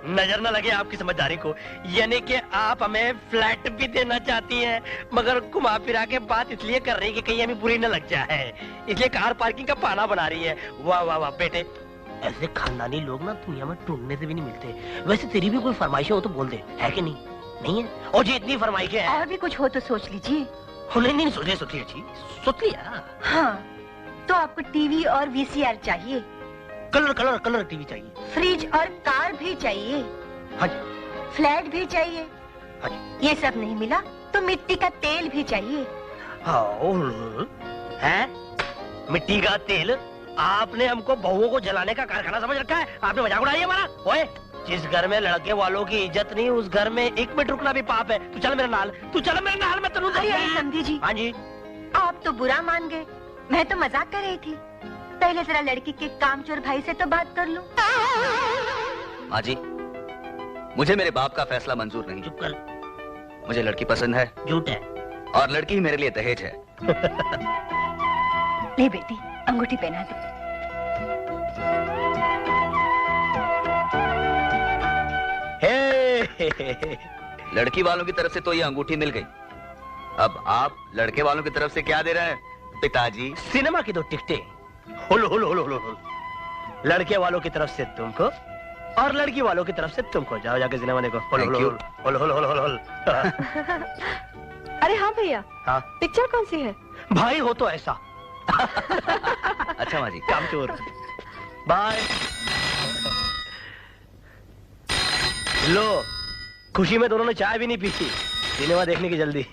नजर न लगे आपकी समझदारी को, यानी कि आप हमें फ्लैट भी देना चाहती हैं, मगर घुमा फिरा के बात इसलिए कर रही कि कहीं हमें बुरी न लग जाए, इसलिए कार पार्किंग का बहाना बना रही है। वाह वाह वाह बेटे, ऐसे खानदानी लोग ना दुनिया में ढूंढने से भी नहीं मिलते। वैसे तेरी भी कोई फरमाइशें हो तो बोल दे, है कि नहीं? नहीं है? और जी इतनी फरमाइशें हैं। और भी कुछ हो तो सोच लीजिए। नहीं सोच लिया। हाँ, तो आपको टीवी और वीसीआर चाहिए? कलर टीवी चाहिए। फ्रिज और कार भी चाहिए? हाँ जी। फ्लैट भी चाहिए? हाँ जी। ये सब नहीं मिला तो मिट्टी का तेल भी चाहिए। है मिट्टी का तेल? आपने हमको बहुओं को जलाने का कारखाना समझ रखा है? आपने मजाक उड़ा दिया हमारा। ओए, जिस घर में लड़के वालों की इज्जत नहीं, उस घर में एक मिनट रुकना भी पाप है। तू चल मेरे नाल, मैं तेनू। अरे समधी जी। हाँ जी। आप तो बुरा मान गए, मैं तो मजाक कर रही थी। पहले जरा लड़की के कामचोर भाई से तो बात कर लो। माँ जी, मुझे मेरे बाप का फैसला मंजूर नहीं। चुप कर। मुझे लड़की पसंद है। झूठ है। और लड़की ही मेरे लिए दहेज है। ले बेटी, अंगूठी पहना दे। लड़की वालों की तरफ से तो ये अंगूठी मिल गई, अब आप लड़के वालों की तरफ से क्या दे रहे हैं पिताजी? सिनेमा की 2 टिकटें। लड़के वालों की तरफ से तुमको और लड़की वालों की तरफ से तुमको। जाओ जाके सिनेमा देखो। अरे हाँ भैया। हाँ? पिक्चर कौन सी है? भाई हो तो ऐसा। अच्छा माँ जी। कामचोर। बाय। लो, खुशी में दोनों ने चाय भी नहीं पी थी, सिनेमा देखने की जल्दी।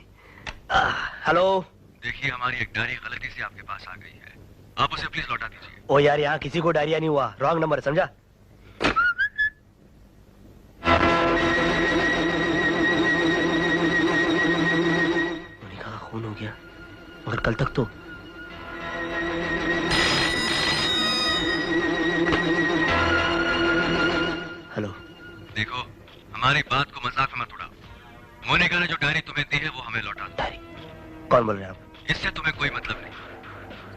हेलो, देखिए हमारी एक डायरी गलती से आपके पास आ गई है, आप उसे प्लीज लौटा दीजिए। ओ यार, यहाँ किसी को डायरिया नहीं हुआ, रॉन्ग नंबर, समझा? मोनिका का खून हो गया। मगर कल तक तो हेलो। देखो, हमारी बात को मजाक में मत उड़ाओ। मोनिका ने जो डायरी तुम्हें दी है वो हमें लौटा दो। कौन बोल रहे हैं आप? इससे तुम्हें कोई मतलब नहीं।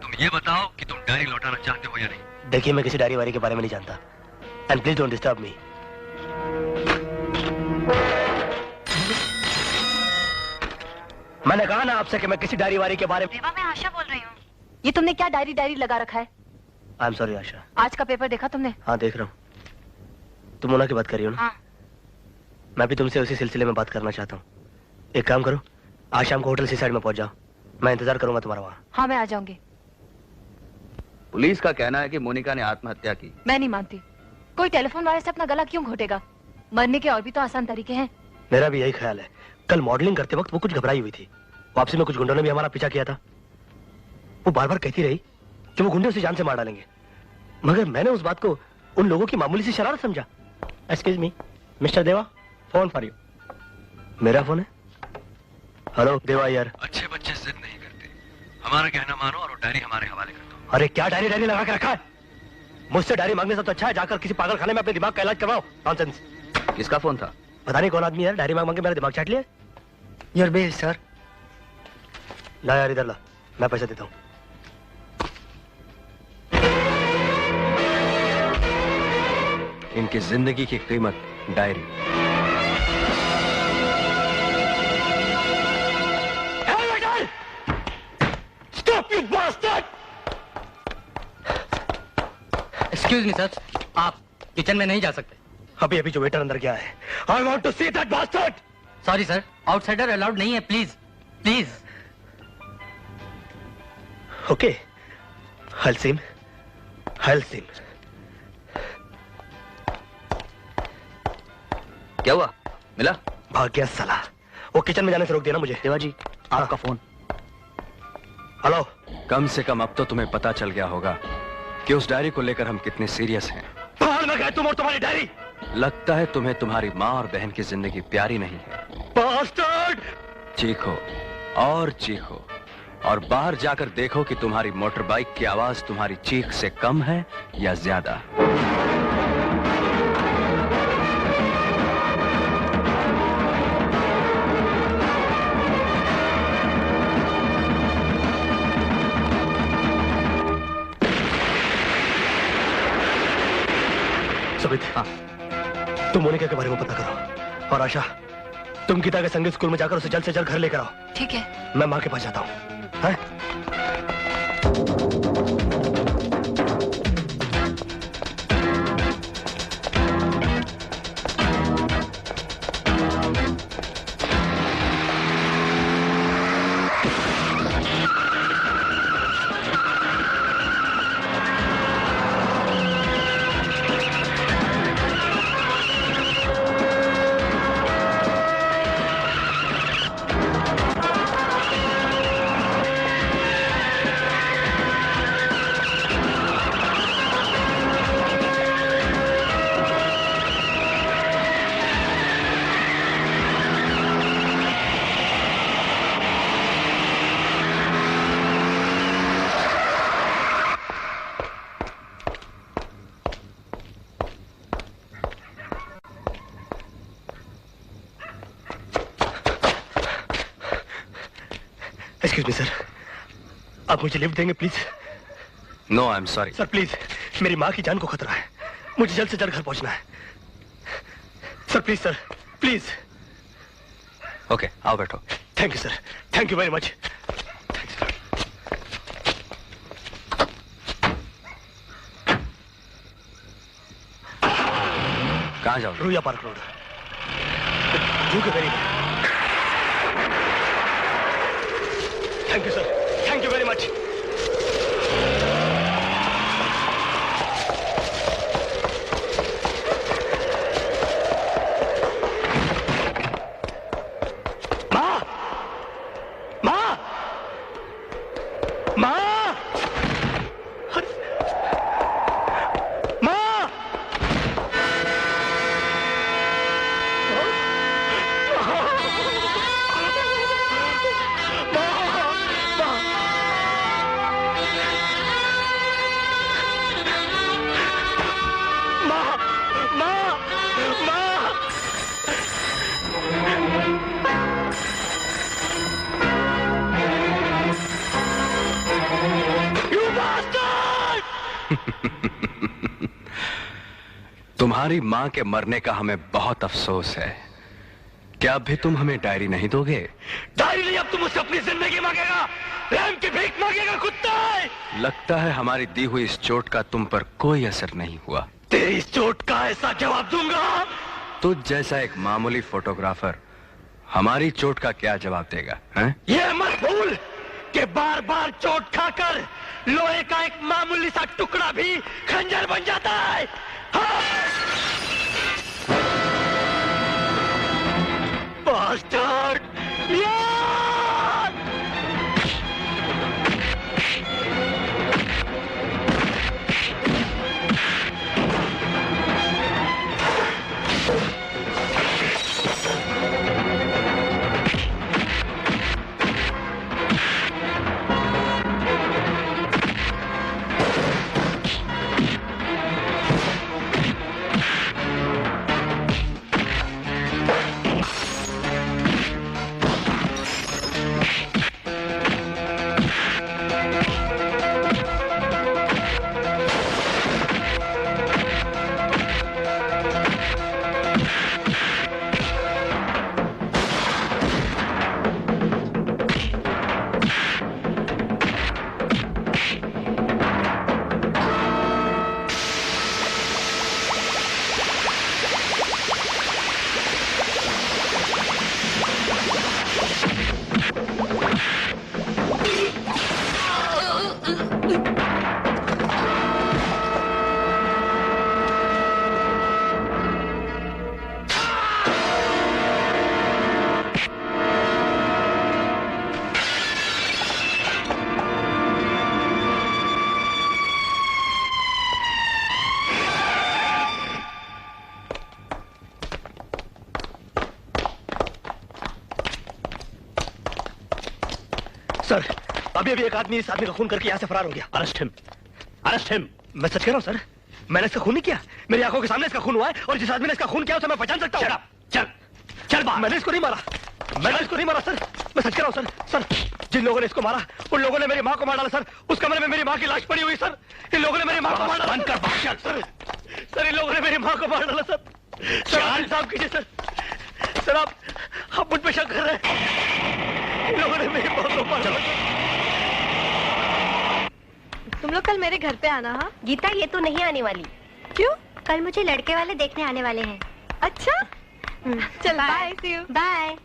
तुम ये बताओ कि तुम डायरी लौटाना चाहते हो या नहीं। देखिए, मैं किसी डायरी वारी के बारे में नहीं जानता। And please don't disturb me. मैंने कहा ना आपसे कि मैं किसी डायरी वारी के बारे में। देवा, मैं आशा बोल रही हूँ। ये तुमने क्या डायरी लगा रखा है? आई एम सॉरी आशा। आज का पेपर देखा तुमने? हाँ, देख रहा हूँ। तुम मोना की बात कर रही हो ना? हाँ। मैं भी तुमसे उसी सिलसिले में बात करना चाहता हूँ। एक काम करो, आज शाम को होटल सी साइड में पहुंच जाओ। मैं इंतजार करूंगा तुम्हारा वहाँ। हाँ, मैं आ जाऊंगी। पुलिस का कहना है कि मोनिका ने आत्महत्या की। मैं नहीं मानती। कोई टेलीफोन वाले से अपना गला क्यों घोटेगा? मरने के और भी तो आसान तरीके हैं। मेरा भी यही ख्याल है। कल मॉडलिंग करते वक्त वो कुछ घबराई हुई थी। वापसी में कुछ गुंडों ने भी हमारा पीछा किया था। वो बार बार कहती रही कि वो गुंडे उसे जान से मार डालेंगे, मगर मैंने उस बात को उन लोगों की मामूली सी शरारत समझा। एक्सक्यूज मी मिस्टर देवा, फोन फॉर यू। मेरा फोन है? हेलो देवा यार। अच्छे बच्चे जिद नहीं करते। हमारा कहना मानो और वो डायरी हमारे हवाले कर दो। अरे क्या डायरी लगा के रखा है? मुझसे डायरी मांगने से तो अच्छा है जाकर किसी पागल खाने में अपने दिमाग का इलाज करवाओ। नॉनसेंस। किसका फोन था? पता नहीं कौन आदमी यार, डायरी मांग के मेरा दिमाग चाट लिया। Your bill sir. ला यार, इधर ला, मैं पैसे देता हूँ। इनकी जिंदगी की कीमत diary. Stop you bastard! Excuse me sir, आप किचन में नहीं जा सकते। अभी अभी जो वेटर अंदर गया है। I want to see that bastard! Sorry sir, outsider allowed नहीं है। Please please. Okay, I'll see him. I'll see him. क्या हुआ? मिला? भाग गया साला। वो किचन में जाने से रोक दिया ना मुझे। देवा जी, आपका फोन। हेलो। कम से कम अब तो तुम्हें पता चल गया होगा कि उस डायरी को लेकर हम कितने सीरियस हैं। बाहर में गए तुम और तुम्हारी डायरी। लगता है तुम्हें तुम्हारी माँ और बहन की जिंदगी प्यारी नहीं है। बास्टर्ड! चीखो और चीखो और बाहर जाकर देखो कि तुम्हारी मोटर बाइक की आवाज तुम्हारी चीख से कम है या ज्यादा। सुमित, हाँ, तुम मोनिका के बारे में पता करो। और आशा, तुम गीता के संगीत स्कूल में जाकर उसे जल्द से जल्द घर लेकर आओ। ठीक है। मैं माँ के पास जाता हूँ। हैं? एक्सक्यूज मी सर, आप मुझे लिफ्ट देंगे please? No, I am sorry. Sir please, मेरी माँ की जान को खतरा है। मुझे जल्द से जल्द घर पहुंचना है। Sir please, sir please. Okay, आओ बैठो। Thank you sir, thank you very much. कहाँ जाओ? रूया पार्क रोड, जू के करीब। Thank you sir, thank you very much. माँ, माँ, माँ, माँ, तुम्हारी मां के मरने का हमें बहुत अफसोस है। क्या अब भी तुम हमें डायरी नहीं दोगे? डायरी नहीं, अब तुम मुझसे अपनी जिंदगी मांगेगा, रैम की भीख मांगेगा कुत्ता। लगता है हमारी दी हुई इस चोट का तुम पर कोई असर नहीं हुआ। तेरी इस चोट का ऐसा जवाब दूंगा। तुझ जैसा एक मामूली फोटोग्राफर हमारी चोट का क्या जवाब देगा? हैं? ये मत भूल कि बार बार चोट खाकर लोहे का एक मामूली सा टुकड़ा भी खंजर बन जाता है। बास्टर्ड! सर, अभी अभी एक आदमी इस आदमी का खून करके यहाँ से फरार हो गया। Arrest him, arrest him. मैं सच कह रहा हूँ सर, मैंने इसका खून नहीं किया। मेरी आंखों के सामने इसका खून हुआ है और जिस आदमी ने इसका खून किया उसे मैं पहचान सकता हूँ। चल चल बाहर। मैंने इसको नहीं मारा, मैंने इसको नहीं मारा सर, मैं सच कह रहा हूँ सर। जिन लोगों ने इसको मारा उन लोगों ने मेरी माँ को मार डाला सर। उस कमरे में मेरी माँ की लाश पड़ी हुई सर। इन लोगों ने मेरी माँ को मार डाला। सर इन लोगों ने मेरी माँ को मार डाला सर। साहब कीजिए सर। सर आप मुझ पे शक कर रहे हैं। इन लोगों ने मेरी माँ को मार डाला। तुम लोग कल मेरे घर पे आना। हाँ गीता, ये तो नहीं आने वाली। क्यों? कल मुझे लड़के वाले देखने आने वाले हैं। अच्छा चल बाय। C you. बाय।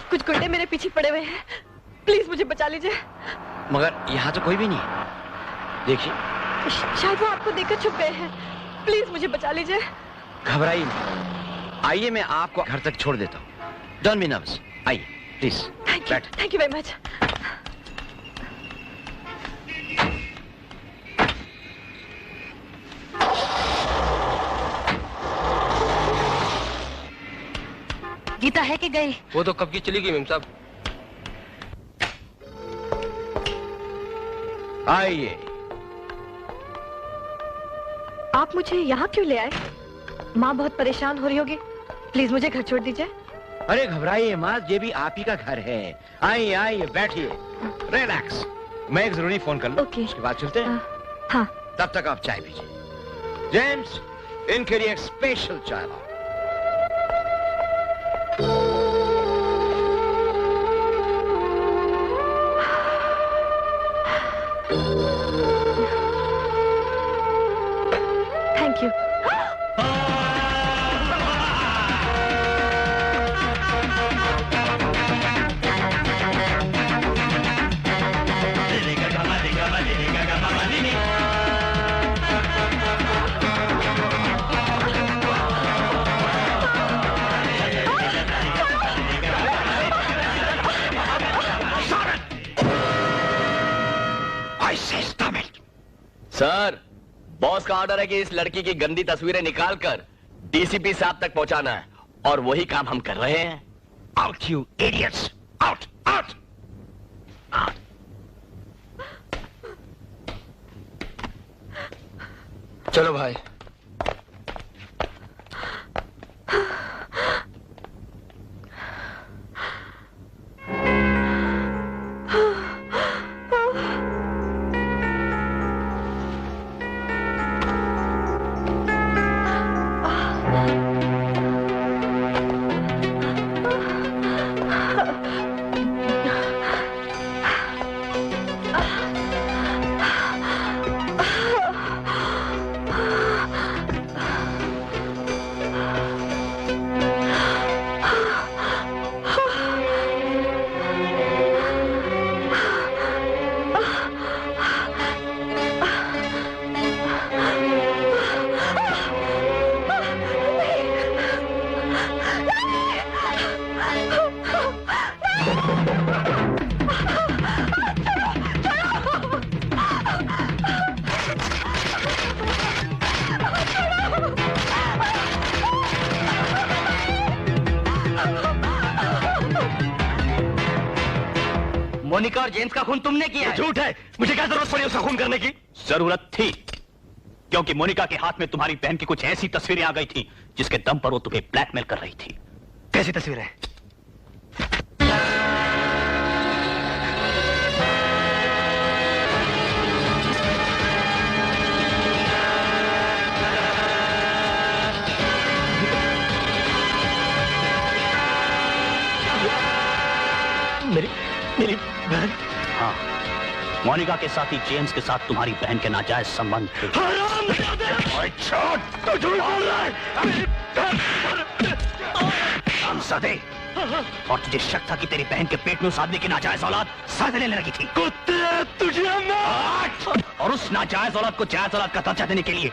कुछ गुंडे मेरे पीछे पड़े हुए हैं, प्लीज मुझे बचा लीजिए। मगर यहाँ तो कोई भी नहीं है, देखिए। शायद वो आपको देखकर छुप गए हैं, प्लीज मुझे बचा लीजिए। घबराइए नहीं, आइए मैं आपको घर तक छोड़ देता हूँ। डोंट बी नर्वस, आइए please. Thank you very much. Geeta है कि गई? वो तो कब की चली गई मेम साहब। आइए। आप मुझे यहाँ क्यों ले आए? माँ बहुत परेशान हो रही होगी, प्लीज मुझे घर छोड़ दीजिए। अरे घबराइए माँ, ये भी आप ही का घर है। आइए आइए बैठिए, रिलैक्स। मैं एक जरूरी फोन कर लूं, उसके बाद चलते हैं। हाँ। तब तक आप चाय पीजिए। जेम्स, इनके लिए एक स्पेशल चाय लाओ। Thank you. सर, बॉस का ऑर्डर है कि इस लड़की की गंदी तस्वीरें निकालकर डीसीपी साहब तक पहुंचाना है और वही काम हम कर रहे हैं। Out you idiots, out out. चलो भाई। मोनिका और जेम्स का खून तुमने किया है। झूठ है, मुझे क्या जरूरत पड़ी उसका खून करने की? जरूरत थी, क्योंकि मोनिका के हाथ में तुम्हारी बहन की कुछ ऐसी तस्वीरें आ गई थी जिसके दम पर वो तुम्हें ब्लैकमेल कर रही थी। कैसी तस्वीरें? मेरी बहन? हाँ, मोनिका के साथी जेम्स के साथ तुम्हारी बहन के नाजायज संबंध थे। और तुझे शक था कि तेरी बहन के पेट में उस आदमी की नाजायज औलाद सांस लेने लगी थी। तुझे और उस नाजायज औलाद को जायज औलाद का दर्जा देने के लिए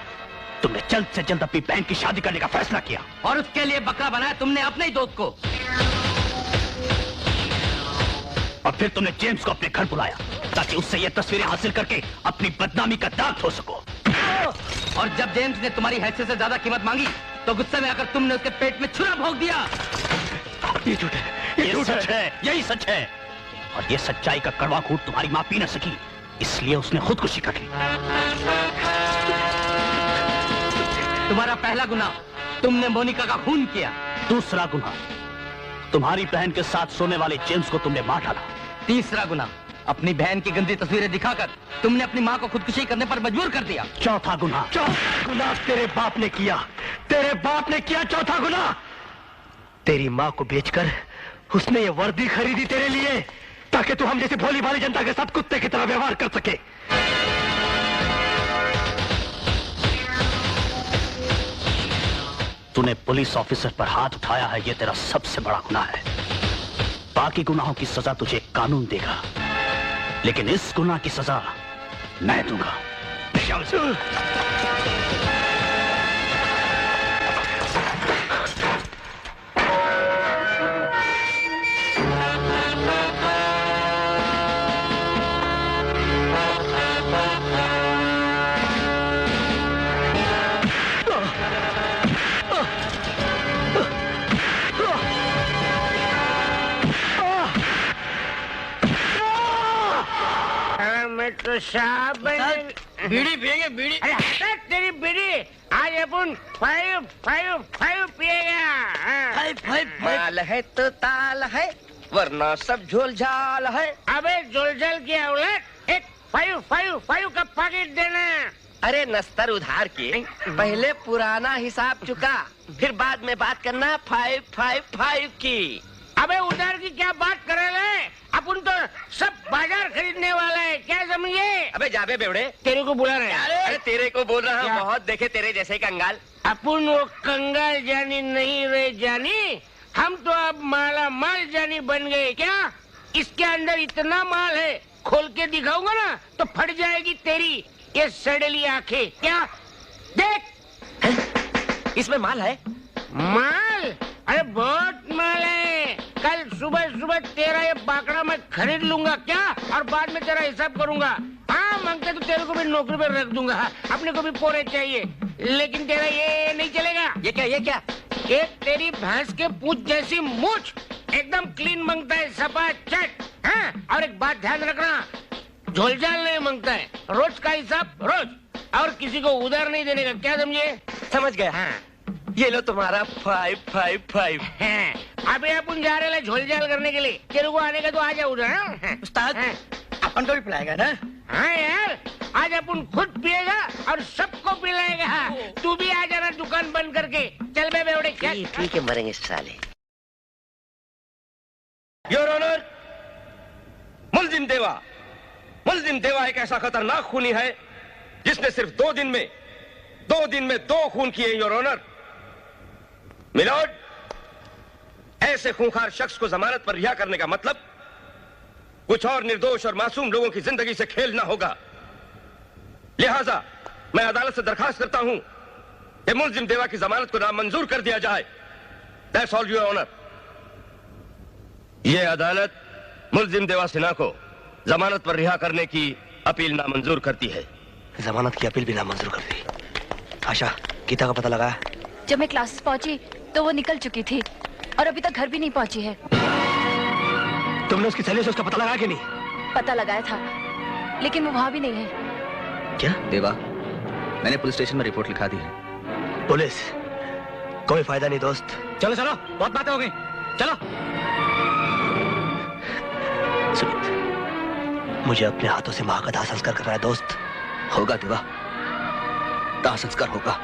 तुमने जल्द से जल्द अपनी बहन की शादी करने का फैसला किया। और उसके लिए बकरा बनाया तुमने अपने ही दोस्त को। और फिर तुमने जेम्स को अपने घर बुलाया ताकि उससे ये तस्वीरें हासिल करके अपनी बदनामी का दाग धो सको। और जब जेम्स ने तुम्हारी हैसियत से ज्यादा कीमत मांगी तो गुस्से में आकर तुमने उसके पेट में छुरा भोंक दिया। ये झूठ है, ये सच है, यही सच है। और ये सच्चाई का कड़वा घूंट तुम्हारी मां पी न सकी, इसलिए उसने खुदकुशी कर ली। तुम्हारा पहला गुनाह, तुमने मोनिका का खून किया। दूसरा गुनाह, तुम्हारी बहन के साथ सोने वाले जेम्स को तुमने मार डाला। तीसरा गुनाह, अपनी बहन की गंदी तस्वीरें दिखाकर तुमने अपनी मां को खुदकुशी करने पर मजबूर कर दिया। चौथा गुनाह, तेरे बाप ने किया, तेरे बाप ने किया चौथा गुनाह। तेरी माँ को बेचकर उसने ये वर्दी खरीदी तेरे लिए ताकि तू हम जैसी भोली भाली जनता के साथ कुत्ते की तरह व्यवहार कर सके। तूने पुलिस ऑफिसर पर हाथ उठाया है, ये तेरा सबसे बड़ा गुनाह है। बाकी गुनाहों की सजा तुझे कानून देगा, लेकिन इस गुनाह की सजा मैं दूंगा। तो साहब बीड़ी पिएंगे, बीड़ी। अरे हटा तेरी बीड़ी, आज अपन 5 पिएगा। माल है तो ताल है, वरना सब झोल झाल है। अबे झोल की औलाद, एक 5 का पैकेट देना। अरे नस्तर उधार की, पहले पुराना हिसाब चुका, फिर बाद में बात करना 5 की। अबे उधार की क्या बात करे ले? अपन तो सब बाजार खरीदने वाला है, क्या समझे? अबे जाबे बेवड़े, तेरे को बुला रहे हैं। अरे तेरे को बोल रहा हूँ, बहुत देखे तेरे जैसे कंगाल। अपन वो कंगाल जानी नहीं रहे जानी, हम तो अब माला माल जानी बन गए। क्या इसके अंदर इतना माल है, खोल के दिखाऊंगा ना तो फट जाएगी तेरी ये सड़ेली आंखें। क्या देख, इसमें माल है। माल? अरे बहुत माल है। कल सुबह तेरा ये बाकड़ा मैं खरीद लूंगा क्या, और बाद में तेरा हिसाब करूंगा। हाँ मांगते तो तेरे को भी नौकरी पर रख दूंगा। अपने को भी पोरे चाहिए, लेकिन तेरा ये नहीं चलेगा। ये क्या ये क्या? एक तेरी भैंस के पूंछ जैसी मूछ, एकदम क्लीन मांगता है, सपा चट। हाँ? और एक बात ध्यान रखना, झोलझाल नहीं मांगता है, रोज का हिसाब रोज, और किसी को उधार नहीं देने का। क्या समझे? समझ गया। हाँ। ये लो तुम्हारा 555। अभी अपन जा रहे हैं झोलझाल करने के लिए, तेरे को आने का तो आ जा उधर। उस्ताद अपन को भी पिलाएगा ना? हाँ यार, आज अपन खुद पिएगा और सबको पिलाएगा। तू भी आ जाना दुकान बंद करके। चल बे बेवड़े चल। ठीक है, मरेंगे साले। योर ऑनर, मुल्जिम देवा एक ऐसा खतरनाक खूनी है जिसने सिर्फ 2 दिन में 2 खून किए। योर ऑनर, मिलॉर्ड, ऐसे खूंखार शख्स को जमानत पर रिहा करने का मतलब कुछ और निर्दोष और मासूम लोगों की जिंदगी से खेलना होगा। लिहाजा मैं अदालत से दरखास्त करता हूं कि मुल्जिम देवा की जमानत को नामंजूर कर दिया जाए। That's all your honour. यह अदालत मुल्जिम देवा सिन्हा को जमानत पर रिहा करने की अपील नामंजूर करती है। जमानत की अपील भी नामंजूर कर दी। आशा, गीता का पता लगा? जब मैं क्लासेस पहुंची तो वो निकल चुकी थी और अभी तक घर भी नहीं पहुंची है। तुमने उसकी सहेली से उसका पता लगाया कि नहीं? पता लगाया था, लेकिन वो वहां भी नहीं है। क्या? देवा, मैंने पुलिस स्टेशन में रिपोर्ट लिखा दी है। पुलिस? कोई फायदा नहीं दोस्त। चलो चलो, बहुत बातें हो गई, चलो। सुमित, मुझे अपने हाथों से मां का दाह संस्कार करना है दोस्त। होगा देवा, दाह संस्कार होगा।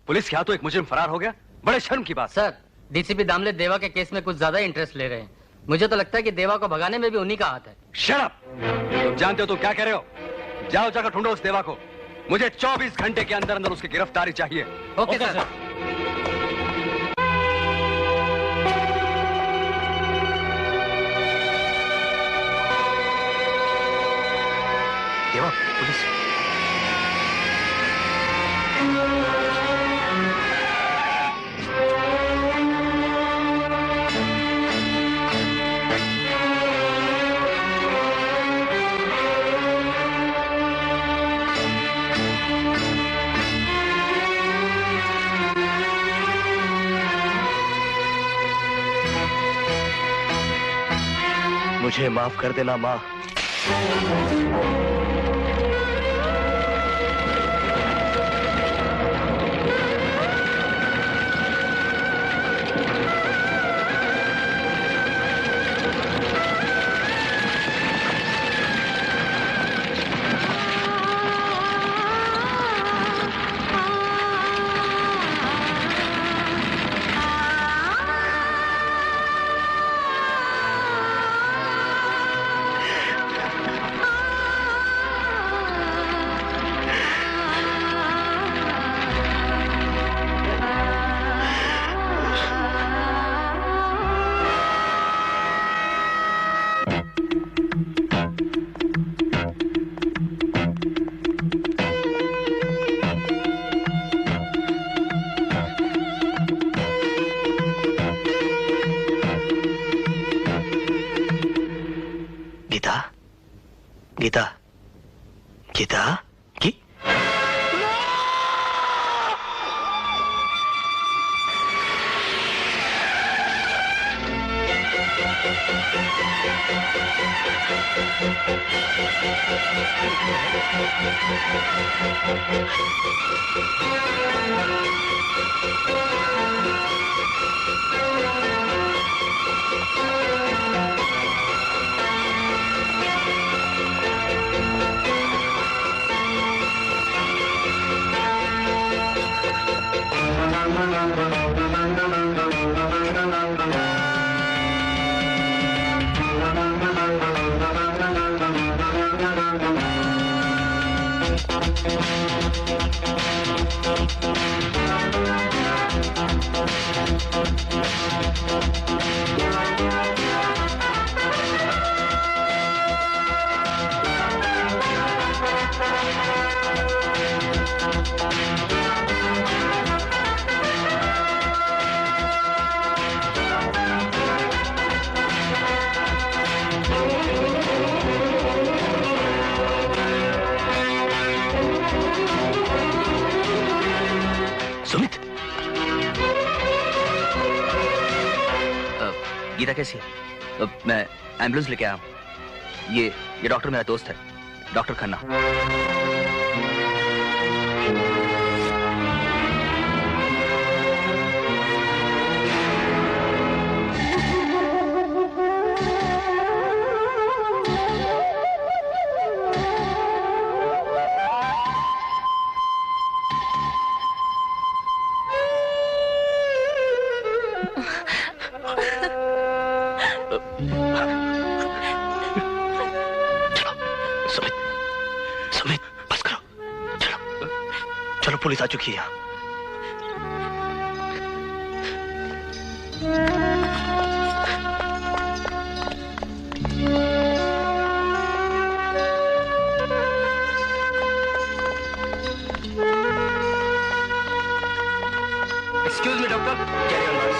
पुलिस क्या तो एक मुजरिम फरार हो गया? बड़े शर्म की बात। सर, डीसीपी दामले देवा के केस में कुछ ज्यादा इंटरेस्ट ले रहे हैं। मुझे तो लगता है कि देवा को भगाने में भी उन्हीं का हाथ है। Shut up! तुम जानते हो तुम क्या कह रहे हो? जाओ जाकर ढूंढो उस देवा को। मुझे 24 घंटे के अंदर अंदर उसकी गिरफ्तारी चाहिए। Okay sir. देवा, पुलिस। मुझे माफ कर देना माँ। गीता, गीता की गीता कैसी है? मैं एम्बुलेंस लेके आया हूँ। ये डॉक्टर मेरा दोस्त है, डॉक्टर खन्ना। पुलिस आ चुकी है। Excuse me doctor, carry on बस।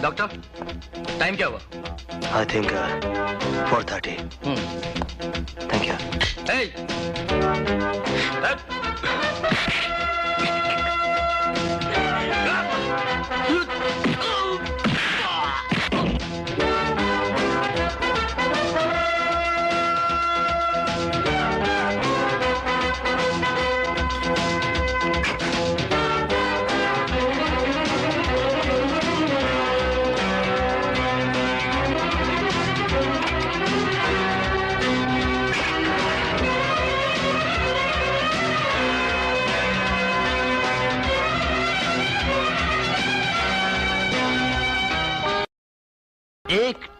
डॉक्टर, टाइम क्या हुआ? I think 4:30। Thank you.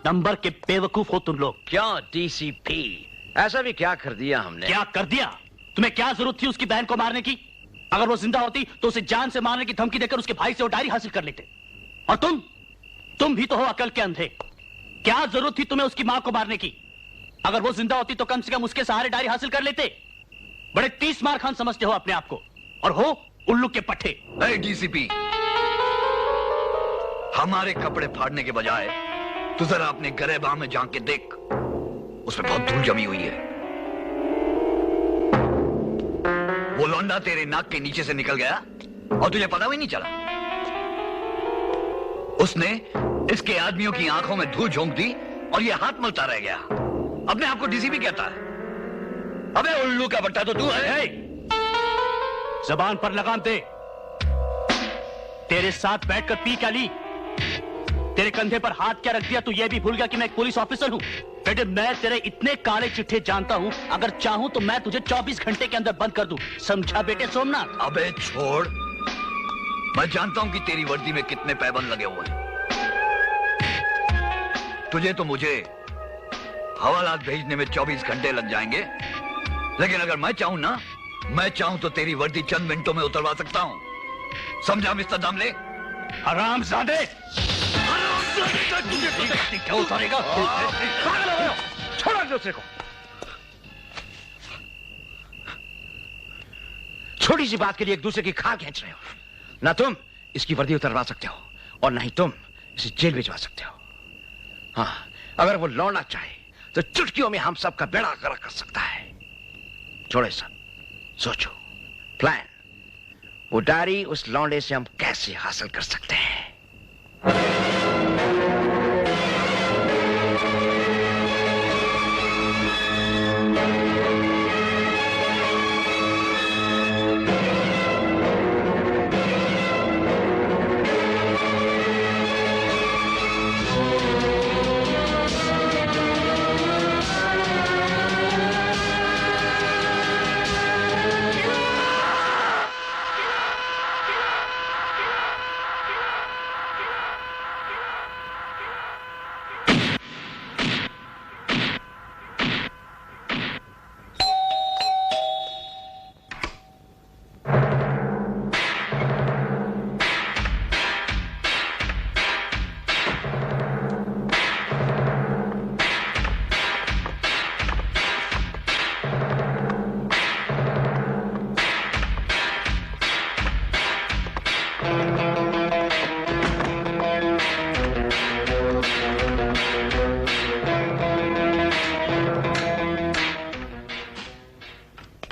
Number के बेवकूफ हो तुम लोग। क्या डीसीपी, ऐसा भी क्या कर दिया हमने? क्या कर दिया? तुम्हें क्या जरूरत थी उसकी बहन को मारने की? अगर वो जिंदा होती तो उसे जान से मारने की धमकी देकर उसके भाई से वो डायरी हासिल कर लेते। और तुम भी तो हो अकल के अंधे। क्या जरूरत थी तुम्हें उसकी मां को मारने की? अगर वो जिंदा होती तो कम से कम उसके सहारे डायरी हासिल कर लेते। बड़े 30 मार खान समझते हो अपने आप को, और हो उल्लू के पट्टे। डीसीपी, हमारे कपड़े फाड़ने के बजाय तू जरा अपने गरेबां में झांक के देख, उसमें बहुत धूल जमी हुई है। वो लौंडा तेरे नाक के नीचे से निकल गया और तुझे पता भी नहीं चला। उसने इसके आदमियों की आंखों में धूल झोंक दी और ये हाथ मलता रह गया। अपने आप को डीसीपी कहता है। अबे उल्लू का बट्टा तो तू है। जबान पर लगाम दे। तेरे साथ बैठकर पी क्या ली? तेरे कंधे पर हाथ क्या रख दिया? तू ये भी भूल गया कि मैं एक पुलिस ऑफिसर हूं? बेटे, मैं तेरे इतने काले चिट्ठे जानता हूं, अगर चाहूं तो मैं तुझे 24 घंटे के अंदर बंद कर दूं। समझा बेटे सोमनाथ? अबे छोड़, मैं जानता हूं कि तेरी वर्दी में कितने पैबंद लगे हुए हैं। तुझे तो मुझे हवालात भेजने में 24 घंटे लग जाएंगे, लेकिन अगर मैं चाहूं ना, मैं चाहूं तो तेरी वर्दी चंद मिनटों में उतरवा सकता हूं। समझा मिस्टर दामले? हरामजादे! क्या उतारेगा? छोड़ो दूसरे को। छोटी सी बात के लिए एक दूसरे की खाल खींच रहे हो। ना तुम इसकी वर्दी उतरवा सकते हो और ना ही तुम इसे जेल भिजवा सकते हो। हाँ, अगर वो लौटना चाहे तो चुटकियों में हम सबका बेड़ा गर्क कर सकता है। छोड़े सब, सोचो, प्लान। वो डायरी उस लौंडे से हम कैसे हासिल कर सकते हैं।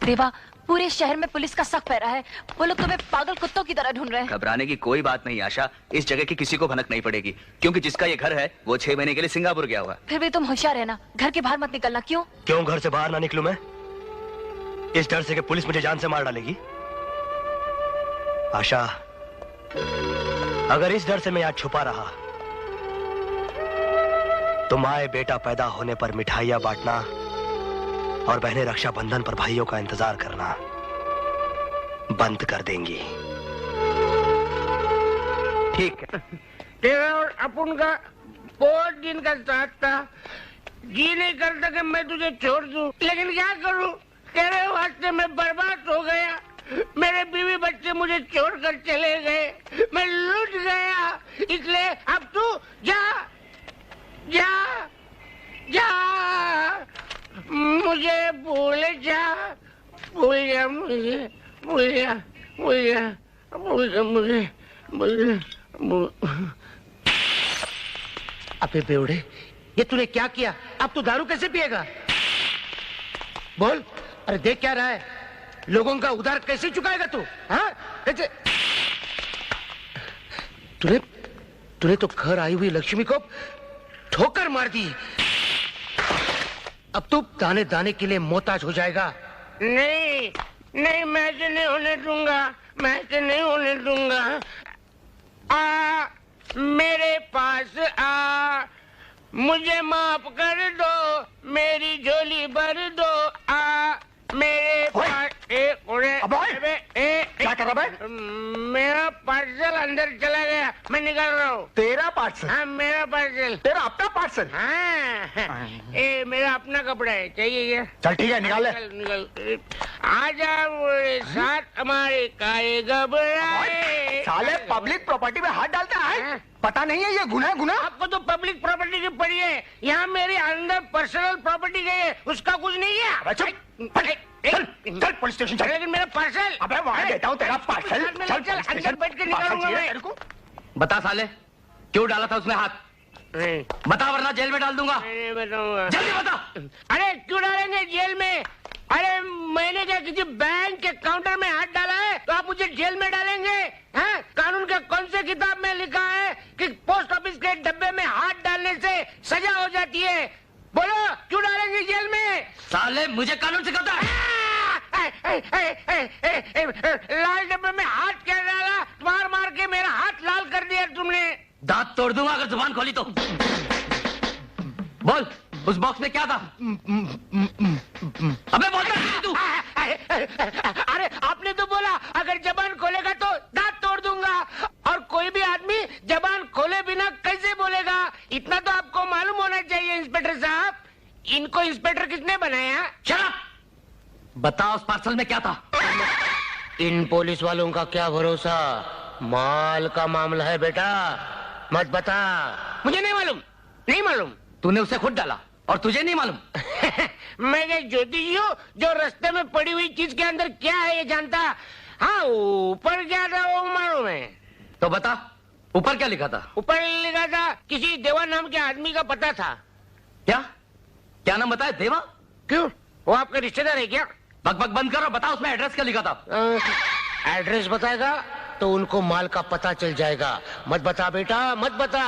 देवा, पूरे शहर में पुलिस का सख्त पहरा है। वो लोग तुम्हें पागल कुत्तों की तरह ढूंढ रहे हैं। घबराने की कोई बात नहीं आशा, इस जगह की किसी को भनक नहीं पड़ेगी, क्योंकि जिसका ये घर है वो 6 महीने के लिए सिंगापुर गया हुआ। फिर भी तुम होशियार रहना, घर के बाहर मत निकलना। क्यों? क्यों घर से बाहर ना निकलूं मैं? इस डर से कि पुलिस मुझे जान से मार डालेगी। आशा, अगर इस डर से मैं यहाँ छुपा रहा तो माए बेटा पैदा होने पर मिठाइयां बांटना और बहनें रक्षाबंधन पर भाइयों का इंतजार करना बंद कर देंगी। ठीक है, तेरा और अपन का बहुत दिन का साथ था। जी नहीं करता कि मैं तुझे छोड़ दूं, लेकिन क्या करूं, तेरे वास्ते मैं बर्बाद हो गया। मेरे बीवी बच्चे मुझे छोड़कर चले गए, मैं लुट गया। इसलिए अब तू जा जा जा, मुझे भूल जा, भूल जा मुझे, भूल जा, भूल जा, भूल जा मुझे, भूल जा। अबे बेवड़े, ये तूने क्या किया? अब तू दारू कैसे पिएगा? बोल। अरे देख क्या रहा है, लोगों का उधार कैसे चुकाएगा तू? हाँ, कैसे? तूने तो घर आई हुई लक्ष्मी को ठोकर मार दी। अब तू दाने दाने के लिए मोहताज हो जाएगा। नहीं नहीं, मैं ऐसे नहीं होने दूंगा, मैं ऐसे नहीं होने दूंगा। आ मेरे पास आ, मुझे माफ कर दो, मेरी झोली भर दो। आ मेरे पास क्या कर रहा है? मेरा पार्सल अंदर चला गया, मैं निकाल रहा हूँ। तेरा पार्सल? हाँ, मेरा पार्सल। तेरा अपना पार्सल? हाँ, ये मेरा अपना कपड़ा है, चाहिए क्या? चल ठीक है, निकाल ले। निकल आजा मेरे साथ, हमारे काये घबराए। साले पब्लिक प्रॉपर्टी में हाथ डालता है, पता नहीं है ये गुनाह है? गुनाह आपको तो पब्लिक प्रॉपर्टी की पड़ी है, यहाँ मेरे अंदर पर्सनल प्रॉपर्टी गई है, उसका कुछ नहीं है। चल चल पुलिस स्टेशन चल। लेकिन मेरा पार्सल। अबे वहाँ देता हूँ तेरा पार्सल। चल चल, अंदर बैठ के निकालूंगा मैं। बता साले, क्यों डाला था उसमें हाथ? बता वरना जेल में डाल दूंगा। नहीं बताऊंगा। जल्दी बता। अरे क्यों डालेंगे जेल में? अरे मैंने क्या किसी बैंक के काउंटर में हाथ डाला है तो आप मुझे जेल में डालेंगे? हैं? कानून के कौन से किताब में लिखा है कि पोस्ट ऑफिस के डब्बे में हाथ डालने से सजा हो जाती है? बोलो, क्यों डालेंगे जेल में? साले मुझे कानून सिखाता है। लाल डब्बे में हाथ क्या डाला? मार मार के मेरा हाथ लाल कर दिया तुमने। दांत तोड़ दूंगा अगर जुबान खोली तो। बोल, उस बॉक्स में क्या था? अबे बोल तू। अरे आपने तो बोला अगर जबान खोलेगा तो दांत तोड़ दूंगा, और कोई भी आदमी जबान खोले बिना कैसे बोलेगा? इतना तो आपको मालूम होना चाहिए इंस्पेक्टर साहब। इनको इंस्पेक्टर किसने बनाया? चल बता, उस पार्सल में क्या था? इन पुलिस वालों का क्या भरोसा, माल का मामला है बेटा, मत बता। मुझे नहीं मालूम, नहीं मालूम। तूने उसे खुद डाला और तुझे नहीं मालूम? मैं ज्योतिषी हूँ जो रास्ते में पड़ी हुई चीज के अंदर क्या है ये जानता। हाँ ऊपर क्या था वो मालूम है। तो बता, ऊपर क्या लिखा था? ऊपर लिखा था किसी देवा नाम के आदमी का पता था। क्या क्या नाम बताया? देवा? क्यों, वो आपका रिश्तेदार है क्या? बक बक बंद करो, बता उसमें एड्रेस क्या लिखा था? एड्रेस बताएगा तो उनको माल का पता चल जाएगा। मत बता बेटा, मत बता।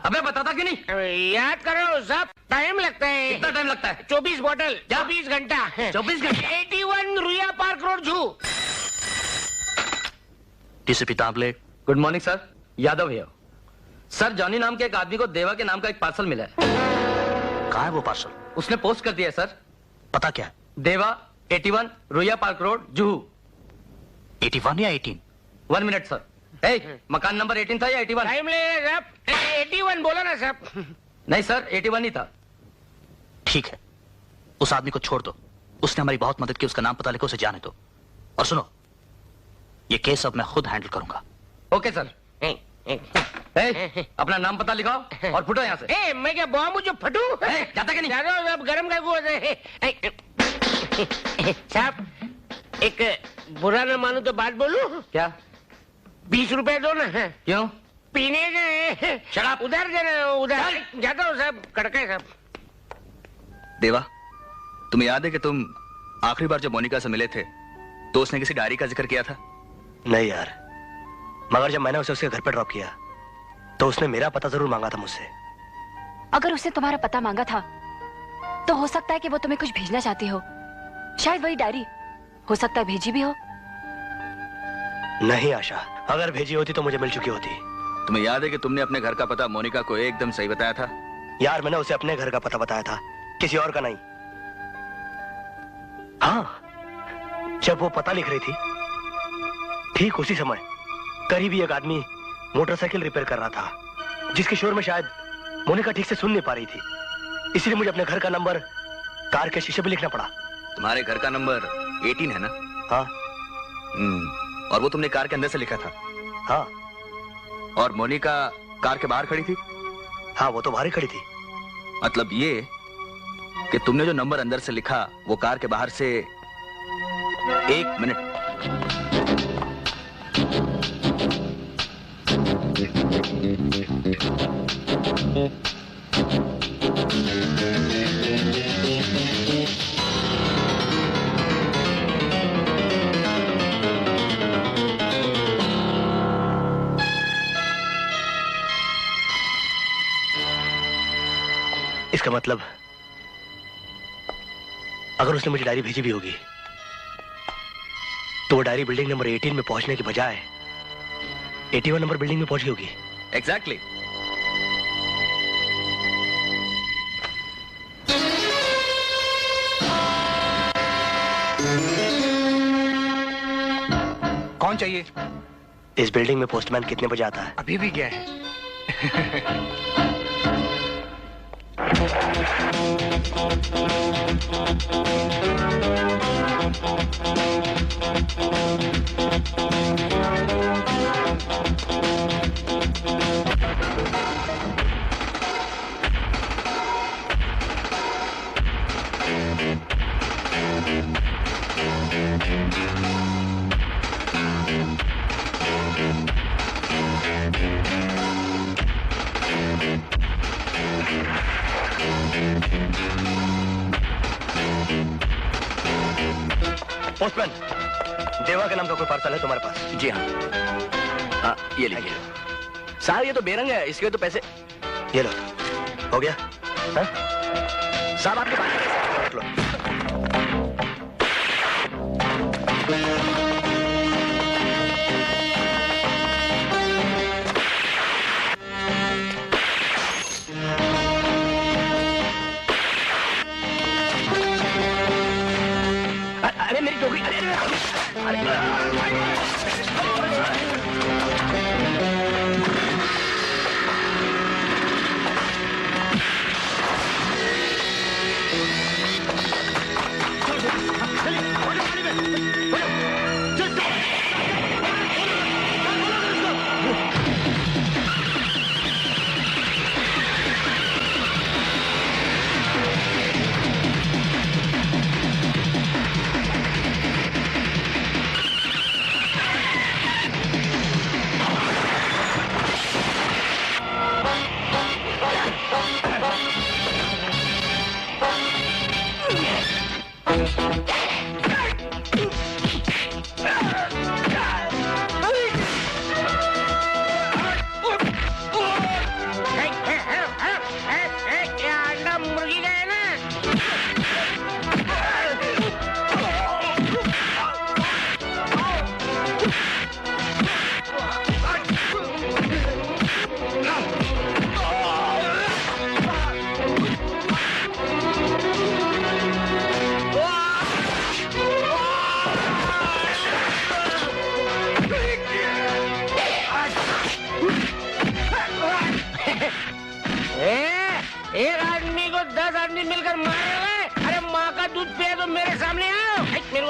अबे बताता क्यों नहीं? याद करो साहब, टाइम लगता है। कितना टाइम लगता है? 24 बॉटल, 24 घंटा। 24 घंटे? 81 रुया पार्क रोड जू। DCP Tamble. Good morning sir, Yadav है सर। जॉनी नाम के एक आदमी को देवा के नाम का एक पार्सल मिला है। कहाँ है वो पार्सल? उसने पोस्ट कर दिया है सर। पता क्या है? देवा 81 रुया पार्क रोड जूहू। 81 या 18? 1 मिनट सर। मकान नंबर 18 था या 81? टाइम ले 81 बोला ना साहब। नहीं सर, 81 ही था। ठीक है, उस आदमी को छोड़ दो। उसने हमारी बहुत मदद की, उसका नाम पता लिखो, उसे जाने दो। और सुनो, ये केस अब मैं खुद हैंडल करूंगा। Okay sir. अपना नाम पता लिखाओ और फुटो यहाँ से। मैं क्या बुआ मुझे फटू? जाता कि नहीं? जाता अब गरम का साहब, एक बुरा ना मानो तो बात बोलूं? क्या? 20 रुपए दो ना। क्यों? पीने के। शराब उधर जाना, उधर जाता हूँ साहब। कड़का साहब। देवा, तुम्हें याद है कि तुम आखिरी बार जब मोनिका से मिले थे तो उसने किसी डायरी का जिक्र किया था? नहीं यार, मगर जब मैंने उसे उसके घर पर ड्रॉप किया तो उसने मेरा पता जरूर मांगा था मुझसे। अगर उसने तुम्हारा पता मांगा था तो हो सकता है कि वो तुम्हें कुछ भेजना चाहती हो। शायद वही डायरी हो सकता है भेजी भी हो। नहीं आशा, अगर भेजी होती तो मुझे मिल चुकी होती। तुम्हें याद है कि तुमने अपने घर का पता मोनिका को एकदम सही बताया था? यार मैंने उसे अपने घर का पता बताया था, किसी और का नहीं। हाँ, जब वो पता लिख रही थी ठीक उसी समय करीबी एक आदमी मोटरसाइकिल रिपेयर कर रहा था, जिसके शोर में शायद मोनिका ठीक से सुन नहीं पा रही थी। इसलिए मुझे अपने घर का नंबर कार के शीशे पे लिखना पड़ा। तुम्हारे घर का नंबर 18 है ना? हाँ। और वो तुमने कार के अंदर से लिखा था? हाँ। और मोनिका कार के बाहर खड़ी थी? हाँ, वो तो बाहर ही खड़ी थी। मतलब ये कि तुमने जो नंबर अंदर से लिखा वो कार के बाहर से 1 मिनट। इसका मतलब अगर उसने मुझे डायरी भेजी भी होगी तो वो डायरी बिल्डिंग नंबर 18 में पहुंचने के बजाय 81 नंबर बिल्डिंग में पहुंची होगी। एग्जैक्टली। कौन चाहिए? इस बिल्डिंग में पोस्टमैन कितने बजे आता है? अभी भी गया है। पोस्टमैन, देवा के नाम का कोई पार्सल है तुम्हारे पास? जी हाँ, ये लीजिए। साहब ये तो बेरंग है, इसके तो पैसे। ये लो, हो गया? हाँ? साहब आपके पास लो। अरे मेरी टोकरी,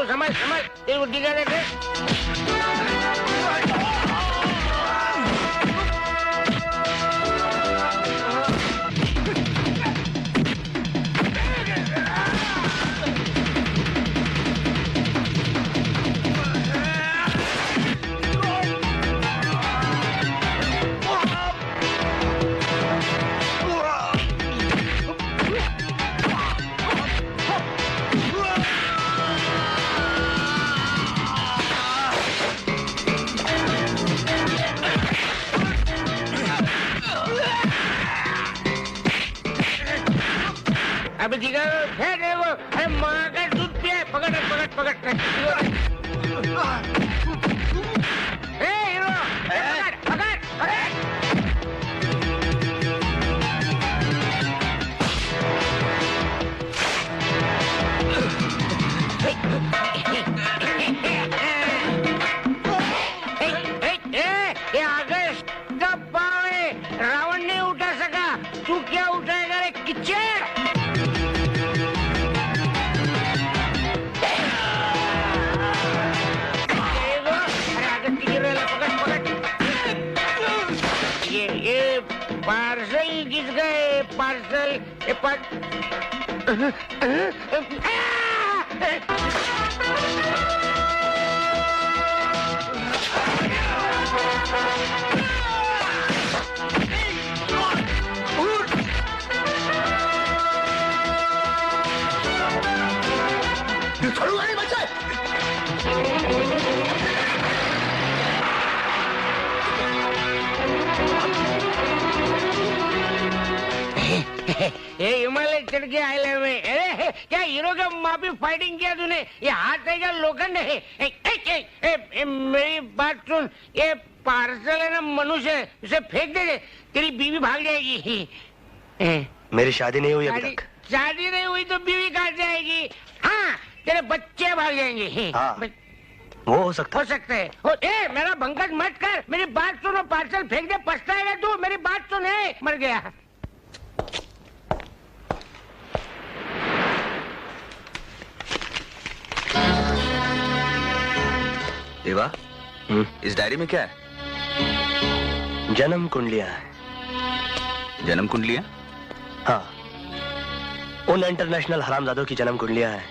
संभाल संभाल, तेरे को डिगा देते। अभी दिखा फेंक दे वो। अरे माँ का दूध पिया, पकड़ पकड़ पकड़। ए हीरो, पकड़ पकड़ पकड़। ये आगे कब पावे? रावण नहीं उठा सका, तू क्या उठाएगा रे किच्चर? ये पार्सल किस गए? पार्सल छोड़ूंगा नहीं बच्चे। ये हिमालय चढ़ के आए में। अरे क्या हीरो का माफी फाइटिंग किया तूने? ये हाथ है क्या लोखंड है? मेरी बात सुन, ये पार्सल है ना मनुष्य है, उसे फेंक दे, तेरी बीवी भाग जाएगी। मेरी शादी नहीं हुई अभी तक। शादी नहीं हुई तो बीवी कहाँ जाएगी? हाँ, तेरे बच्चे भाग जाएंगे। हाँ, वो हो सकता है। ए, मेरा भंकट मत कर, मेरी बात सुनो, पार्सल फेंक दे, पछताएगा तू। मेरी बात सुन, मर गया। देवा, इस डायरी में क्या है? जन्म कुंडलियां हैं। जन्म कुंडलियां? हाँ, उन इंटरनेशनल हरामजादों की जन्म कुंडलियां हैं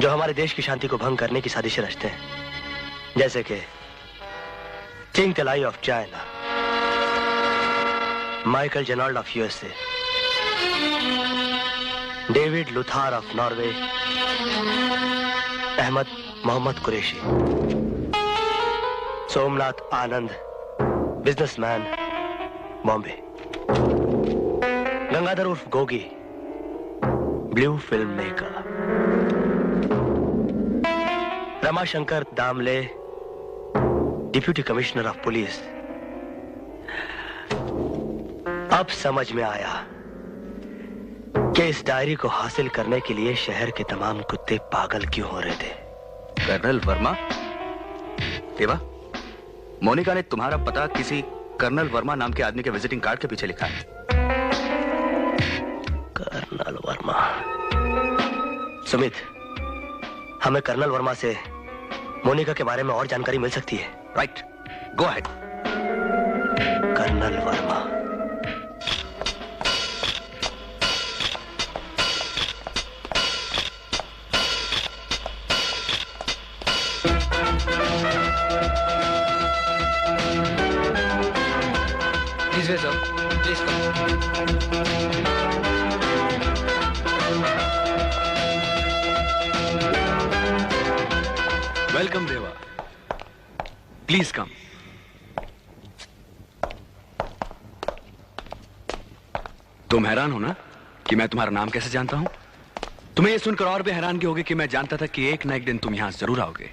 जो हमारे देश की शांति को भंग करने की साजिशें रचते हैं, जैसे कि Ching Telai of China, Michael Genald of USA, David Luthar of Norway, Ahmed Mohammad Qureshi, Somnath Anand, businessman, Bombay, Gangadhar उर्फ Gogi, blue film maker, Ramashankar Damle, deputy commissioner of police. अब समझ में आया कि इस डायरी को हासिल करने के लिए शहर के तमाम कुत्ते पागल क्यों हो रहे थे। कर्नल वर्मा? देवा, मोनिका ने तुम्हारा पता किसी कर्नल वर्मा नाम के आदमी के विजिटिंग कार्ड के पीछे लिखा है। कर्नल वर्मा। सुमित, हमें कर्नल वर्मा से मोनिका के बारे में और जानकारी मिल सकती है। Right, go ahead. Colonel Verma. Please wait, sir. Please come. Welcome Deva, please come. तुम हैरान हो ना कि मैं तुम्हारा नाम कैसे जानता हूं? तुम्हें यह सुनकर और भी हैरानगी होगी कि मैं जानता था कि एक ना एक दिन तुम यहां जरूर आओगे।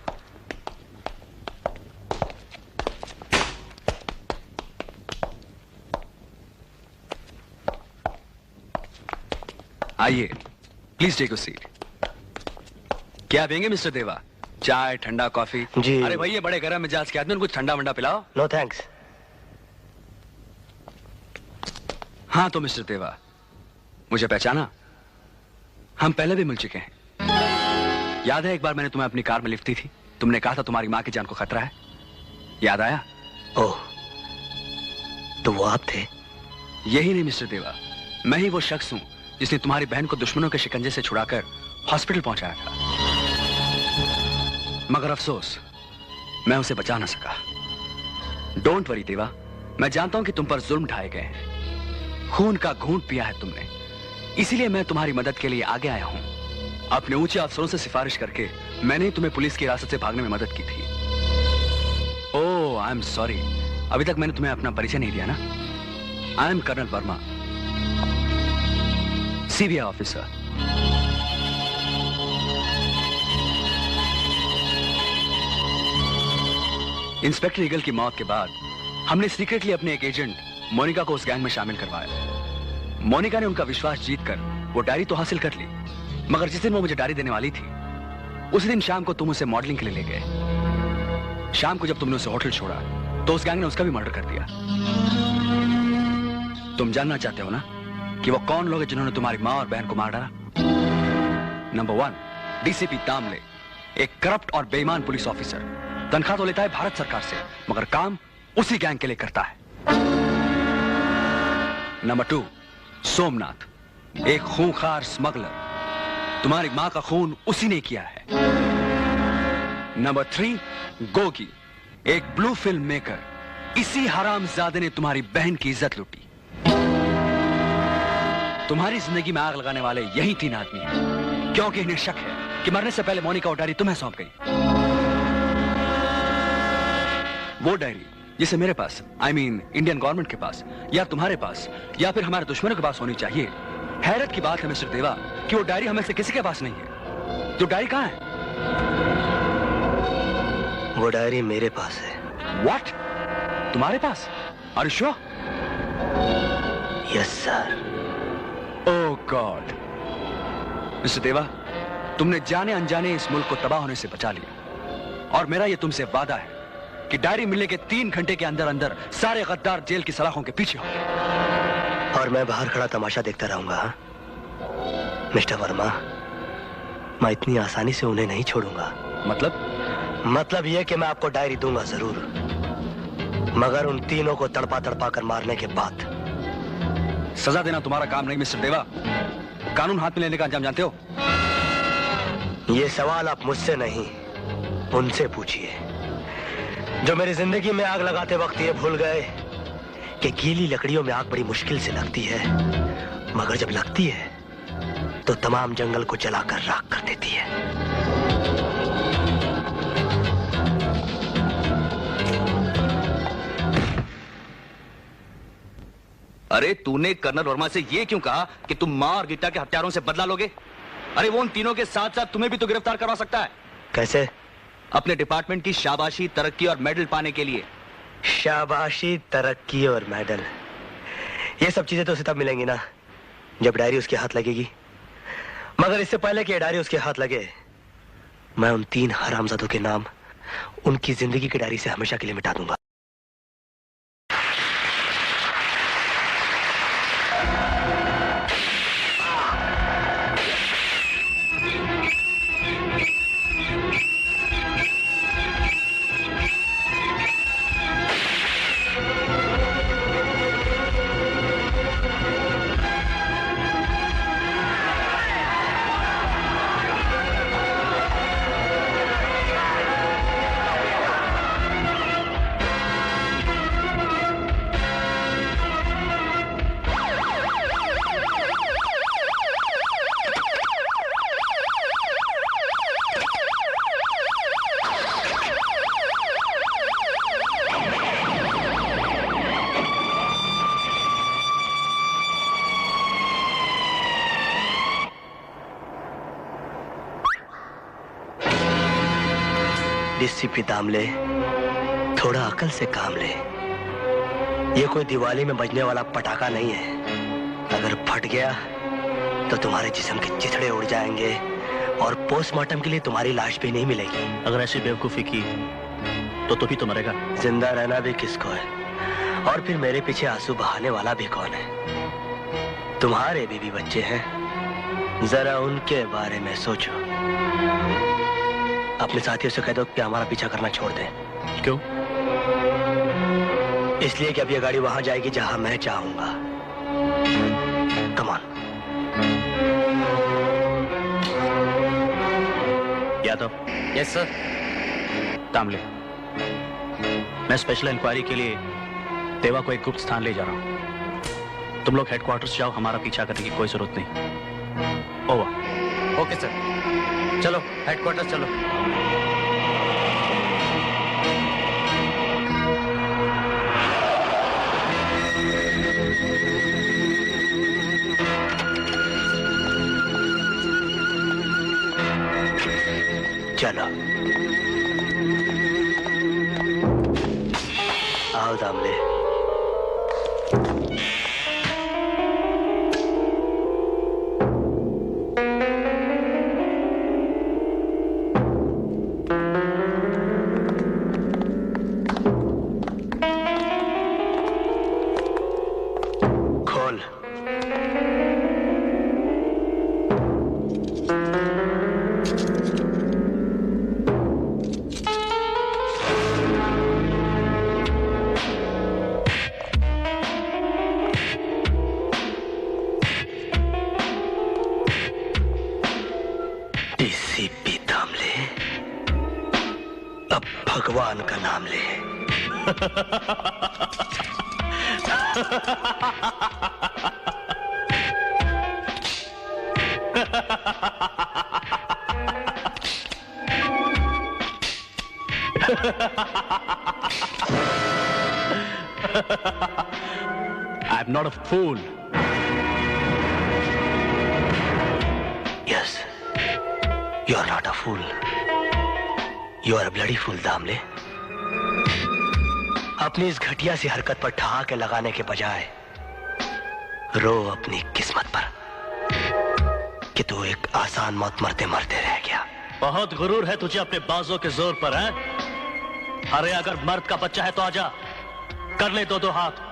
आइए, प्लीज टेक अ सीट। क्या पिएंगे मिस्टर देवा? चाय, ठंडा कॉफी? जी। अरे भाई, ये बड़े गर्म मिजाज के आदमी, कुछ ठंडा वंडा पिलाओ। No thanks. हाँ तो मिस्टर देवा, मुझे पहचाना? हम पहले भी मिल चुके हैं। याद है एक बार मैंने तुम्हें अपनी कार में लिफ्ट दी थी? तुमने कहा था तुम्हारी माँ की जान को खतरा है। याद आया? ओह, तो वो आप थे? यही नहीं मिस्टर देवा, मैं ही वो शख्स हूं जिसने तुम्हारी बहन को दुश्मनों के शिकंजे से छुड़ाकर हॉस्पिटल पहुंचाया था। मगर अफसोस, मैं उसे बचा ना सका। डोंट वरी देवा, मैं जानता हूं कि तुम पर जुल्म ढाए गए हैं, खून का घूंट पिया है तुमने, इसीलिए मैं तुम्हारी मदद के लिए आगे आया हूं। अपने ऊंचे अफसरों से सिफारिश करके मैंने तुम्हें पुलिस की हिरासत से भागने में मदद की थी। ओह, आई एम सॉरी, अभी तक मैंने तुम्हें अपना परिचय नहीं दिया ना। I am colonel Verma, CBI officer. Inspector Eagle की मौत के बाद हमने सीक्रेटली अपने एक एजेंट मोनिका को उस गैंग में शामिल करवाया। मोनिका ने उनका विश्वास जीतकर वो डायरी तो हासिल कर ली, मगर जिस दिन वो मुझे डायरी देने वाली थी उसी दिन शाम को तुम उसे मॉडलिंग के लिए ले गए। शाम को जब तुमने उसे होटल छोड़ा तो उस गैंग ने उसका भी मर्डर कर दिया। तुम जानना चाहते हो ना कि वो कौन लोग हैं जिन्होंने तुम्हारी माँ और बहन को मार डाला? नंबर 1, डीसीपी दामले, एक करप्ट और बेईमान पुलिस ऑफिसर। तनख्वाह तो लेता है भारत सरकार से, मगर काम उसी गैंग के लिए करता है। नंबर 2, सोमनाथ, एक खूंखार स्मगलर। तुम्हारी मां का खून उसी ने किया है। नंबर 3, गोगी, एक ब्लू फिल्म मेकर। इसी हरामजादे ने तुम्हारी बहन की इज्जत लूटी। तुम्हारी जिंदगी में आग लगाने वाले यही 3 आदमी हैं, क्योंकि इन्हें शक है कि मरने से पहले मोनिका और डायरी तुम्हें सौंप गई। वो डायरी जिसे मेरे पास, आई मीन इंडियन गवर्नमेंट के पास, या तुम्हारे पास, या फिर हमारे दुश्मनों के पास होनी चाहिए। हैरत की बात है मिस्टर देवा कि वो डायरी हमें से किसी के पास नहीं है। तो डायरी कहां है? वो डायरी मेरे पास है। What? तुम्हारे पास? Are you sure? Yes, sir. Oh God. Mister देवा, तुमने जाने अनजाने इस मुल्क को तबाह होने से बचा लिया, और मेरा ये तुमसे वादा है कि डायरी मिलने के 3 घंटे के अंदर अंदर सारे गद्दार जेल की सलाखों के पीछे होंगे। और मैं बाहर खड़ा तमाशा देखता रहूंगा। मिस्टर वर्मा, मैं इतनी आसानी से उन्हें नहीं छोड़ूंगा। मतलब यह कि मैं आपको डायरी दूंगा जरूर, मगर उन तीनों को तड़पा तड़पा कर मारने के बाद। सजा देना तुम्हारा काम नहीं मिस्टर देवा, कानून हाथ में लेने का अंजाम जानते हो? ये सवाल आप मुझसे नहीं, उनसे पूछिए, जो मेरी जिंदगी में आग लगाते वक्त ये भूल गए कि गीली लकड़ियों में आग बड़ी मुश्किल से लगती है, मगर जब लगती है तो तमाम जंगल को जलाकर राख कर देती है। अरे तूने कर्नल वर्मा से ये क्यों कहा कि तुम माँ और गीता के हत्यारों से बदला लोगे? अरे वो उन तीनों के साथ साथ तुम्हें भी तो गिरफ्तार करवा सकता है। कैसे? अपने डिपार्टमेंट की शाबाशी, तरक्की और मेडल पाने के लिए। शाबाशी, तरक्की और मेडल, ये सब चीजें तो उसे तब मिलेंगी ना जब डायरी उसके हाथ लगेगी। मगर इससे पहले कि डायरी उसके हाथ लगे, मैं उन 3 हरामजादों के नाम उनकी जिंदगी की डायरी से हमेशा के लिए मिटा दूंगा। डीसीपी दामले, थोड़ा अकल से काम ले। ये कोई दिवाली में बजने वाला पटाखा नहीं है। अगर फट गया तो तुम्हारे जिस्म के चिथड़े उड़ जाएंगे और पोस्टमार्टम के लिए तुम्हारी लाश भी नहीं मिलेगी। अगर ऐसी बेवकूफी की तो तू भी तो मरेगा। जिंदा रहना भी किसको है, और फिर मेरे पीछे आंसू बहाने वाला भी कौन है? तुम्हारे बीवी बच्चे हैं, जरा उनके बारे में सोचो। अपने साथियों से कह दो कि हमारा पीछा करना छोड़ दें। क्यों? इसलिए कि अब ये गाड़ी वहां जाएगी जहां मैं चाहूंगा। Come on. Yadav. Yes sir. Tamle, मैं स्पेशल इंक्वायरी के लिए देवा को एक गुप्त स्थान ले जा रहा हूं। तुम लोग हेडक्वार्टर्स जाओ, हमारा पीछा करने की कोई जरूरत नहीं। ओवर। ओके सर, चलो हेडक्वार्टर्स चलो। चलो आओ दामले। खोल। डीसीपी दामले, अब भगवान का नाम ले। I'm not a fool. Yes, you are not a fool. You are a bloody fool, Damle. अपनी इस घटिया सी हरकत पर ठहाके लगाने के बजाय रो अपनी किस्मत पर कि तू एक आसान मौत मरते मरते रह गया। बहुत गुरूर है तुझे अपने बाजों के जोर पर, है? अरे अगर मर्द का बच्चा है तो आजा, कर ले दो हाथ।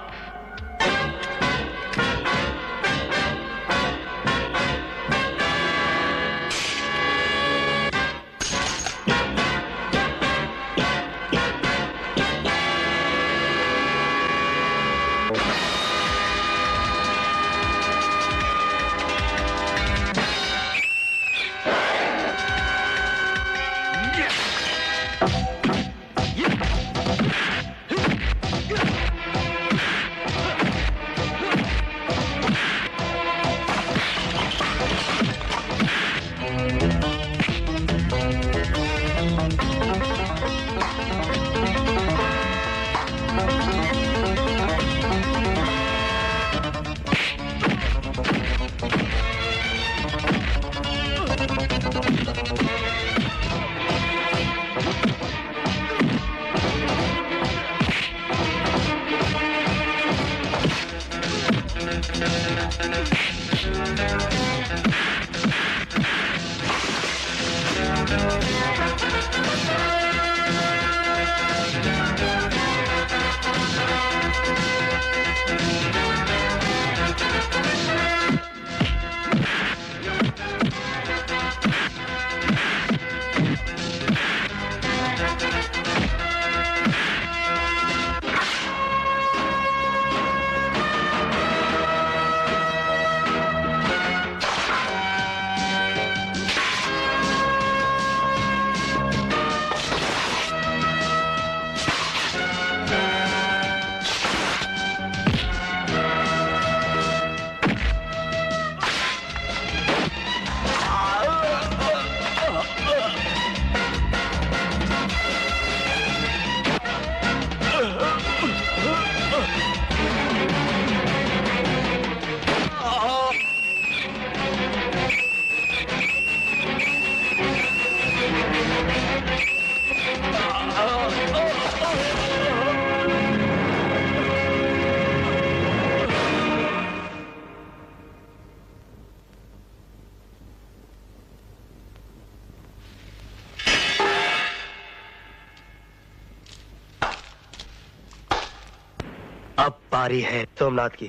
अब बारी है सोमनाथ की।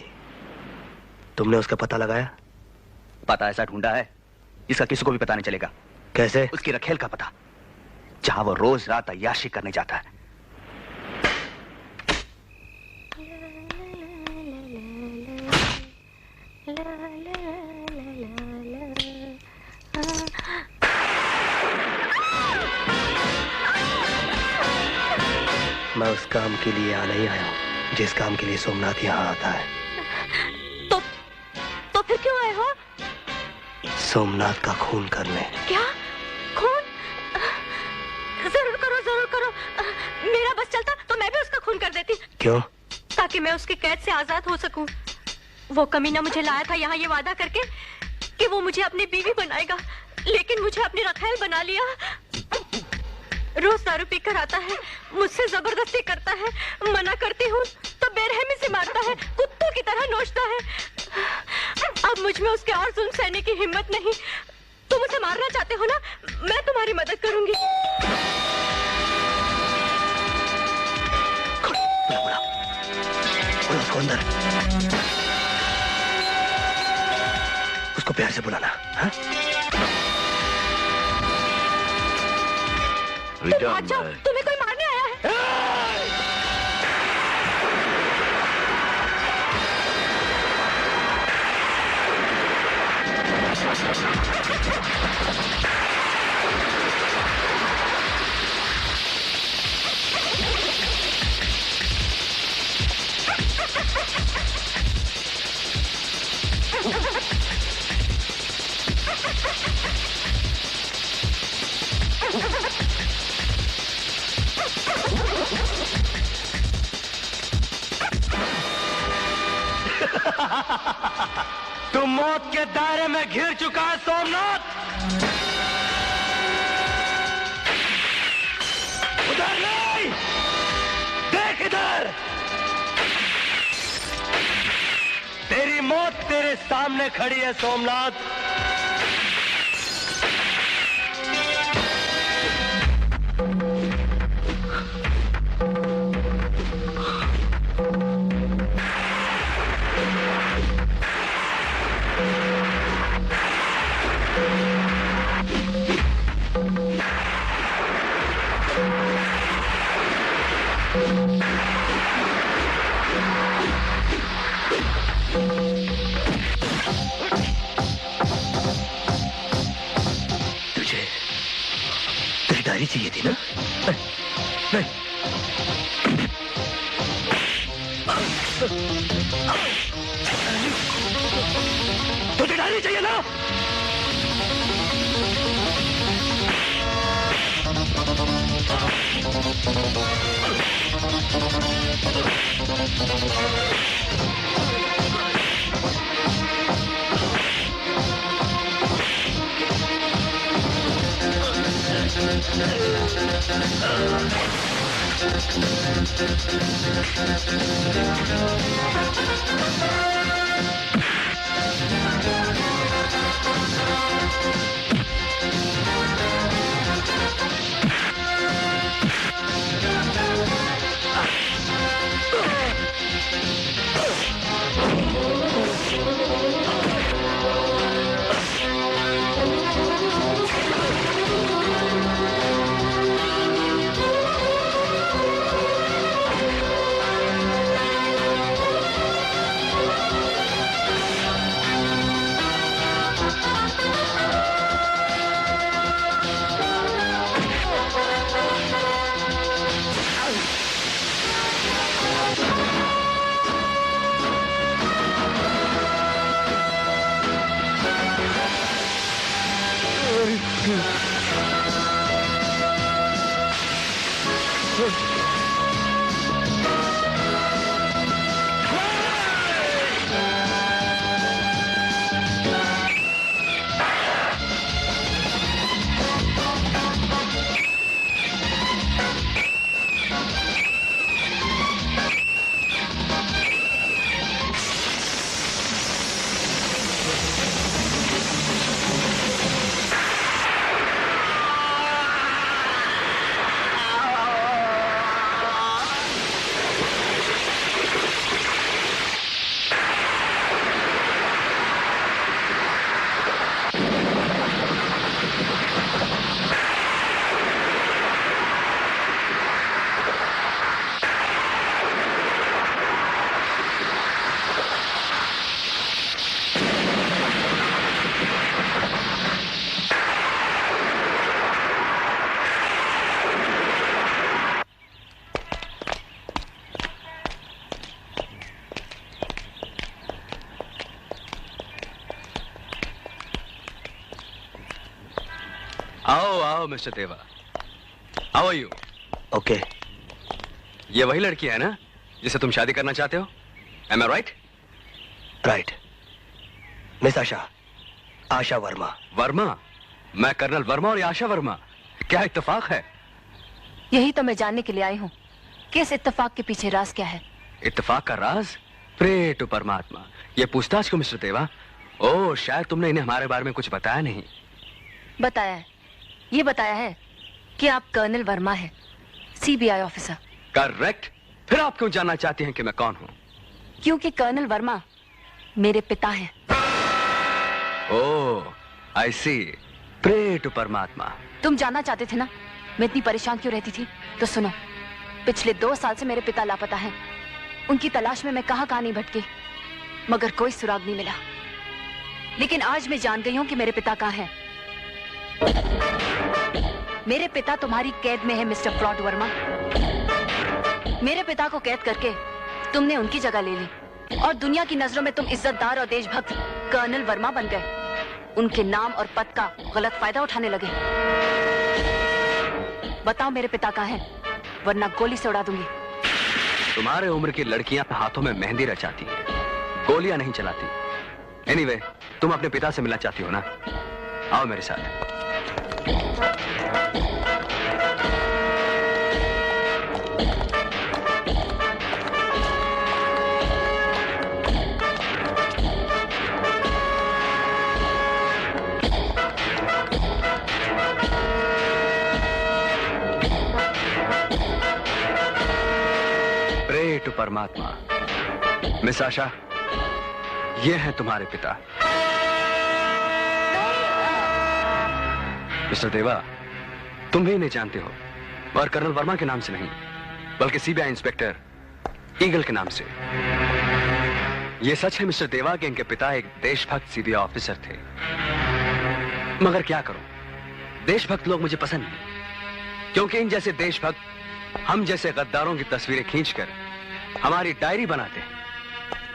तुमने उसका पता लगाया? पता ऐसा ढूंढा है जिसका किसी को भी पता नहीं चलेगा। कैसे? उसकी रखेल का पता। जहां वो रोज रात अय्याशी करने जाता है। मैं उस काम के लिए यहाँ नहीं आया हूँ जिस काम के लिए सोमनाथ यहाँ आता है। तो फिर क्यों आए हो? सोमनाथ का खून करने। क्या खून? जरूर करो, जरूर करो। मेरा बस चलता तो मैं भी उसका खून कर देती। क्यों? ताकि मैं उसकी कैद से आजाद हो सकूं। वो कमीना मुझे लाया था यहाँ ये वादा करके कि वो मुझे अपनी बीवी बनाएगा, लेकिन मुझे अपनी रखैल बना लिया। रोज दारू पीकर आता है, मुझसे जबरदस्ती करता है, मना करती हूँ तो बेरहमी से मारता है, कुत्तों की तरह नोचता है। अब मुझ में उसके और जुल्म सहने की हिम्मत नहीं। तुम उसे मारना चाहते हो ना? मैं तुम्हारी मदद करूंगी। उसको अंदर, उसको प्यार से बुलाना। हाँ? तुम आ जाओ, तुम्हें कोई मारने आया है। तुम मौत के दायरे में घिर चुका है सोमनाथ। उधर नहीं, देख इधर। तेरी मौत तेरे सामने खड़ी है सोमनाथ। डायरी चाहिए थी ना? नहीं। तुझे डायरी चाहिए ना? आओ मिस्टर देवा, हाउ आर यू? ओके। ये वही लड़की है ना जिसे तुम शादी करना चाहते हो? एम आई राइट? राइट। मिस आशा, आशा वर्मा। वर्मा? मैं कर्नल वर्मा और ये आशा वर्मा, क्या इत्तेफाक है? यही तो मैं जानने के लिए आई हूँ कि इस इत्तेफाक के पीछे राज क्या है। इत्तेफाक का राज? प्रे टू परमात्मा। ये पूछताछ क्यों मिस्टर देवा? ओह, शायद तुमने इन्हें हमारे बारे में कुछ बताया नहीं। बताया है, ये बताया है कि आप कर्नल वर्मा हैं, सीबीआई ऑफिसर। करेक्ट। फिर आप क्यों जानना चाहती हैं कि मैं कौन हूँ? क्योंकि कर्नल वर्मा मेरे पिता हैं। ओह, आई सी। प्रे टू परमात्मा। तुम जानना चाहते थे ना मैं इतनी परेशान क्यों रहती थी? तो सुनो, पिछले 2 साल से मेरे पिता लापता हैं। उनकी तलाश में मैं कहां नहीं भटकी, मगर कोई सुराग नहीं मिला। लेकिन आज मैं जान गई हूं कि मेरे पिता कहां हैं। मेरे पिता तुम्हारी कैद में है मिस्टर फ्रॉड वर्मा। मेरे पिता को कैद करके तुमने उनकी जगह ले ली और दुनिया की नजरों में तुम इज्जतदार और देशभक्त कर्नल वर्मा बन गए। उनके नाम और पद का गलत फायदा उठाने लगे। बताओ मेरे पिता कहां हैं, वरना गोली से उड़ा दूंगी। तुम्हारे उम्र की लड़कियां हाथों में मेहंदी रचाती हैं, गोलियां नहीं चलाती। एनीवे, तुम अपने पिता से मिलना चाहती हो ना? आओ मेरे साथ। प्रे टू परमात्मा। मिस आशा, ये हैं तुम्हारे पिता। मिस्टर देवा, तुम भी इन्हें जानते हो, और कर्नल वर्मा के नाम से नहीं, बल्कि सीबीआई इंस्पेक्टर ईगल के नाम से। यह सच है मिस्टर देवा कि इनके पिता एक देशभक्त सीबीआई ऑफिसर थे। मगर क्या करूं, देशभक्त लोग मुझे पसंद नहीं, क्योंकि इन जैसे देशभक्त हम जैसे गद्दारों की तस्वीरें खींचकर हमारी डायरी बनाते हैं,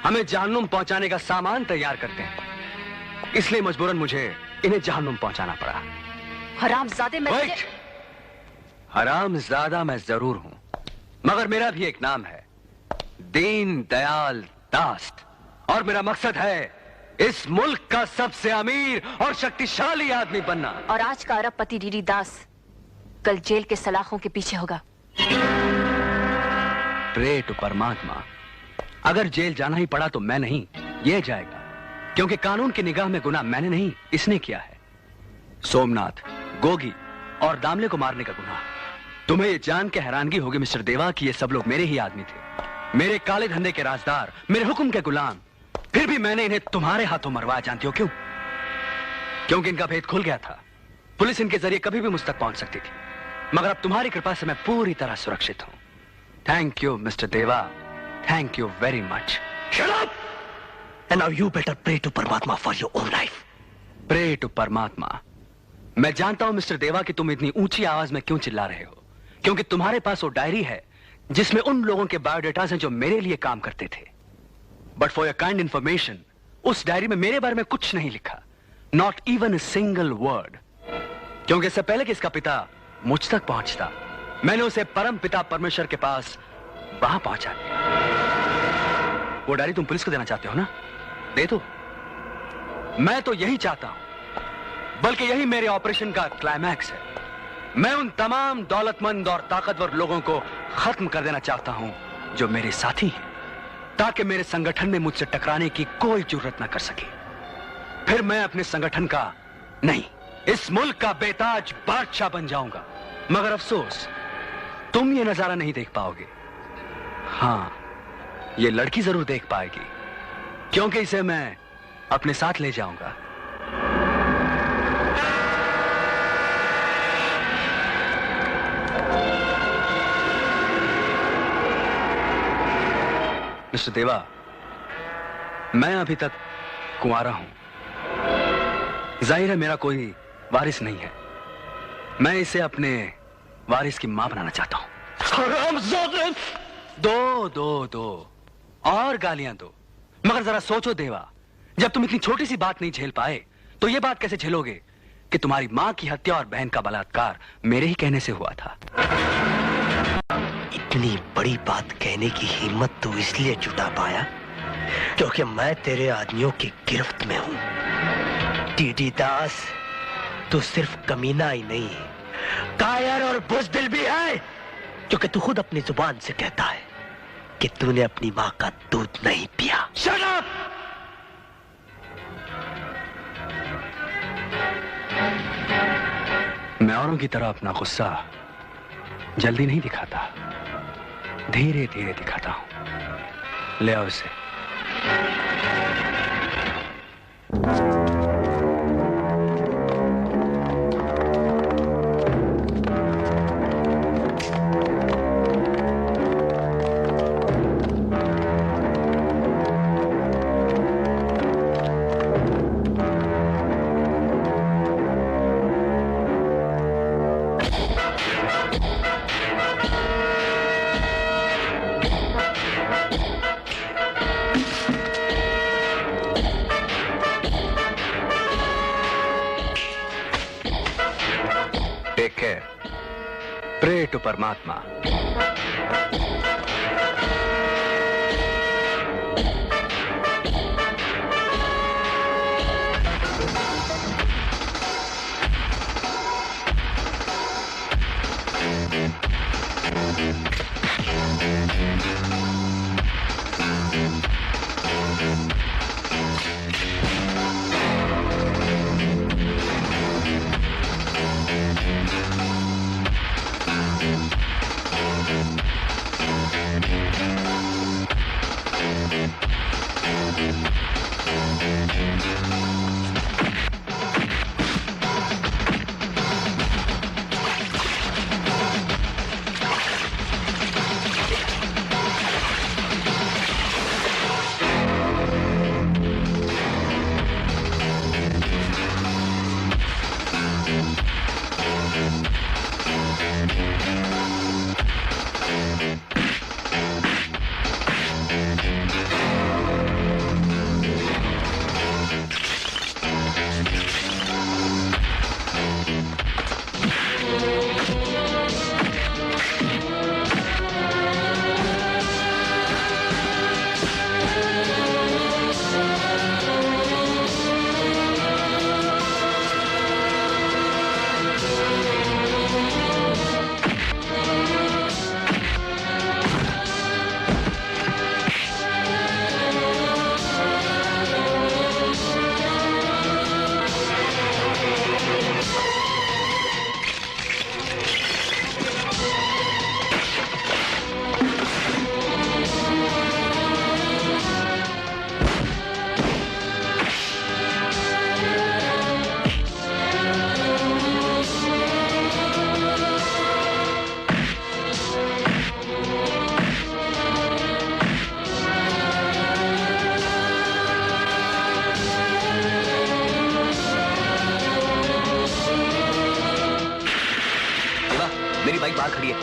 हमें जहन्नुम पहुंचाने का सामान तैयार करते हैं। इसलिए मजबूरन मुझे इन्हें जहन्नुम पहुंचाना पड़ा। हरामजादे मैं तुझे... हरामजादा मैं जरूर हूं, मगर मेरा भी एक नाम है, दीन दयाल दास, और मेरा मकसद है इस मुल्क का सबसे अमीर और शक्तिशाली आदमी बनना। और आज का अरबपति डीडी दास कल जेल के सलाखों के पीछे होगा। प्रे टू परमात्मा। अगर जेल जाना ही पड़ा तो मैं नहीं, ये जाएगा, क्योंकि कानून की निगाह में गुनाह मैंने नहीं, इसने किया है। सोमनाथ, गोगी और दामले को मारने का गुनाह। तुम्हें ये जान के हैरानगी होगी मिस्टर देवा कि ये सब लोग मेरे ही आदमी थे, मेरे काले धंधे के राजदार, मेरे हुक्म के गुलाम। फिर भी मैंने इन्हें तुम्हारे हाथों मरवाया। जानती हो क्यों? क्योंकि इनका भेद खुल गया था। पुलिस इनके जरिए कभी भी मुझ तक पहुंच सकती थी, मगर अब तुम्हारी कृपा से मैं पूरी तरह सुरक्षित हूं। थैंक यू मिस्टर देवा, thank you very much. Shut up! And now you better pray to परमात्मा for your own life. Pray to परमात्मा। मैं जानता हूं मिस्टर देवा कि तुम इतनी ऊंची आवाज में क्यों चिल्ला रहे हो, क्योंकि तुम्हारे पास वो डायरी है जिसमें उन लोगों के बायोडेटास हैं जो मेरे लिए काम करते थे। But for your kind information, उस डायरी में मेरे बारे में कुछ नहीं लिखा, not even a single word. क्योंकि इससे पहले कि इसका पिता मुझ तक पहुंचता, मैंने उसे परम पिता परमेश्वर के पास वहां पहुंचा दिया। वो डायरी तुम पुलिस को देना चाहते हो ना? दे दो। मैं तो यही चाहता हूं, बल्कि यही मेरे ऑपरेशन का क्लाइमैक्स है। मैं उन तमाम दौलतमंद और ताकतवर लोगों को खत्म कर देना चाहता हूं जो मेरे साथी हैं, ताकि मेरे संगठन में मुझसे टकराने की कोई जरूरत ना कर सके। फिर मैं अपने संगठन का नहीं, इस मुल्क का बेताज बादशाह बन जाऊंगा। मगर अफसोस, तुम ये नजारा नहीं देख पाओगे। हां, ये लड़की जरूर देख पाएगी, क्योंकि इसे मैं अपने साथ ले जाऊंगा। मिस्टर देवा, मैं अभी तक कुंवारा हूं। जाहिर है मेरा कोई वारिस नहीं है। मैं इसे अपने वारिस की मां बनाना चाहता हूं। दो और गालियां दो, मगर जरा सोचो देवा, जब तुम इतनी छोटी सी बात नहीं झेल पाए तो ये बात कैसे झेलोगे कि तुम्हारी मां की हत्या और बहन का बलात्कार मेरे ही कहने से हुआ था। इतनी बड़ी बात कहने की हिम्मत तू इसलिए जुटा पाया क्योंकि मैं तेरे आदमियों की गिरफ्त में हूं। टीडी दास, तू सिर्फ कमीना ही नहीं, कायर और बुज़दिल भी है, क्योंकि तू खुद अपनी जुबान से कहता है कि तूने अपनी मां का दूध नहीं पिया। Shut up! मैं औरों की तरह अपना गुस्सा जल्दी नहीं दिखाता, धीरे धीरे दिखाता हूं। ले आओ इसे। Pray to Paramatma.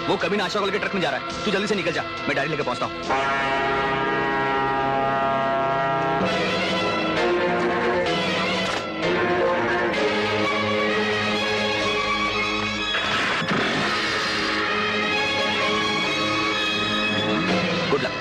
वो कभी ना आशा को लेकर ट्रक में जा रहा है। तू जल्दी से निकल जा, मैं डायरी लेकर पहुंचता हूं। Good luck.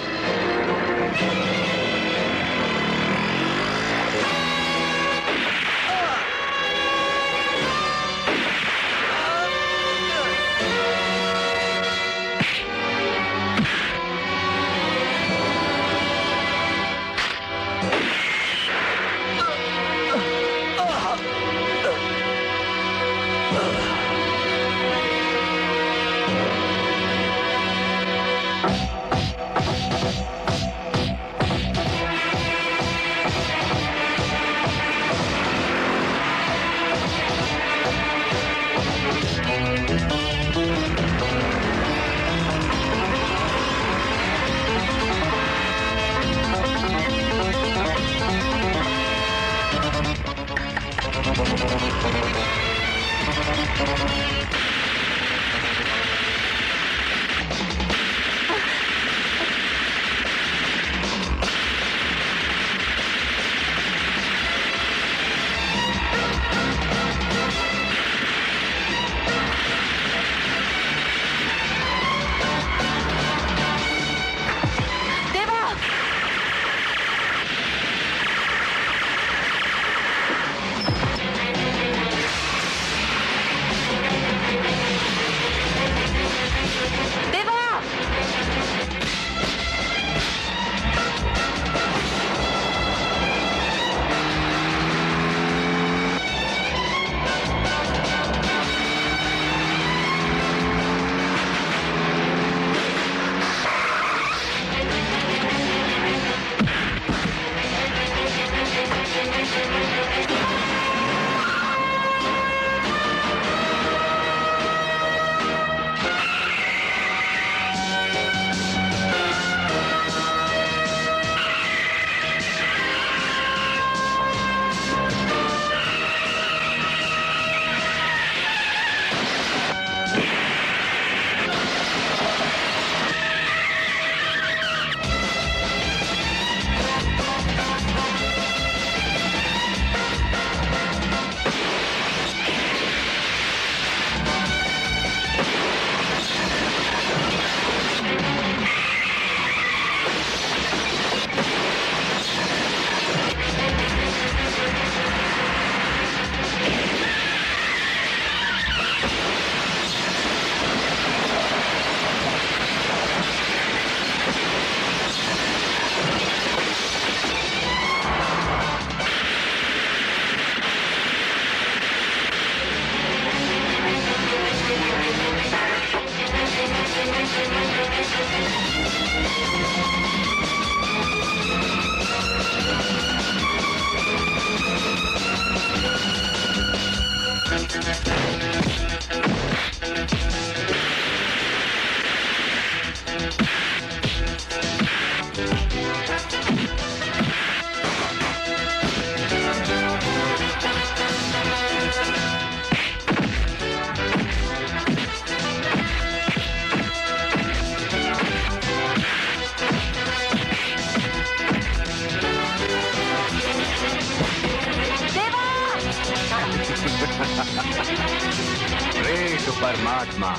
परमात्मा।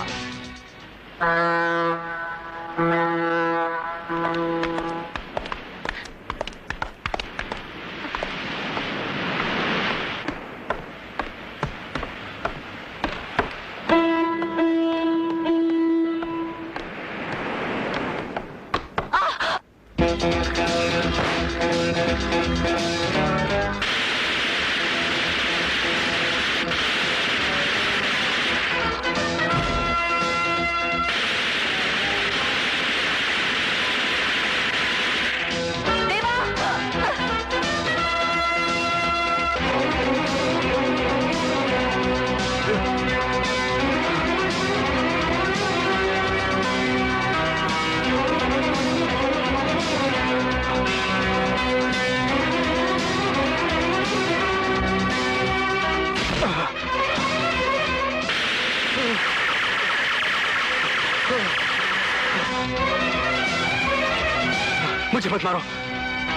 मुझे मत मारो,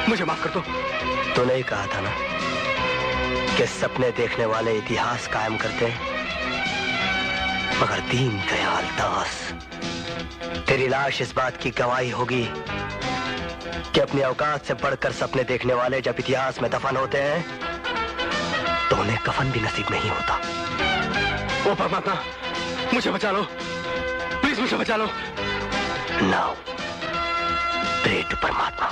मुझे माफ कर दो। तूने ही कहा था ना कि सपने देखने वाले इतिहास कायम करते हैं, मगर दीन दयाल दास, तेरी लाश इस बात की गवाही होगी कि अपनी औकात से बढ़कर सपने देखने वाले जब इतिहास में दफन होते हैं तो उन्हें कफन भी नसीब नहीं होता। ओ परमात्मा, मुझे बचा लो, प्लीज मुझे बचा लो। नाउ प्रे टू परमात्मा।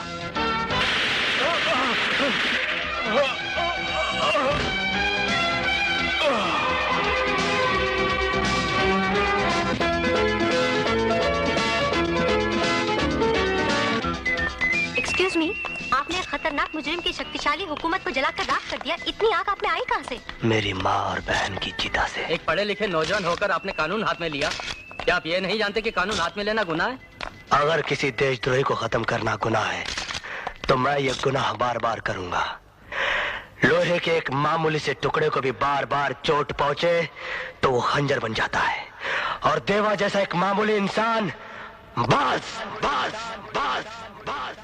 एक्सक्यूज मी, आपने खतरनाक मुजरिम की शक्तिशाली हुकूमत को जलाकर राख कर दिया। इतनी आग आपने आई कहाँ से? मेरी माँ और बहन की चिता से। एक पढ़े लिखे नौजवान होकर आपने कानून हाथ में लिया, क्या आप ये नहीं जानते कि कानून हाथ में लेना गुनाह है? अगर किसी देशद्रोही को खत्म करना गुनाह है तो मैं ये गुनाह बार बार करूंगा। लोहे के एक मामूली से टुकड़े को भी बार बार चोट पहुंचे तो वो खंजर बन जाता है, और देवा जैसा एक मामूली इंसान बस बस बस बस।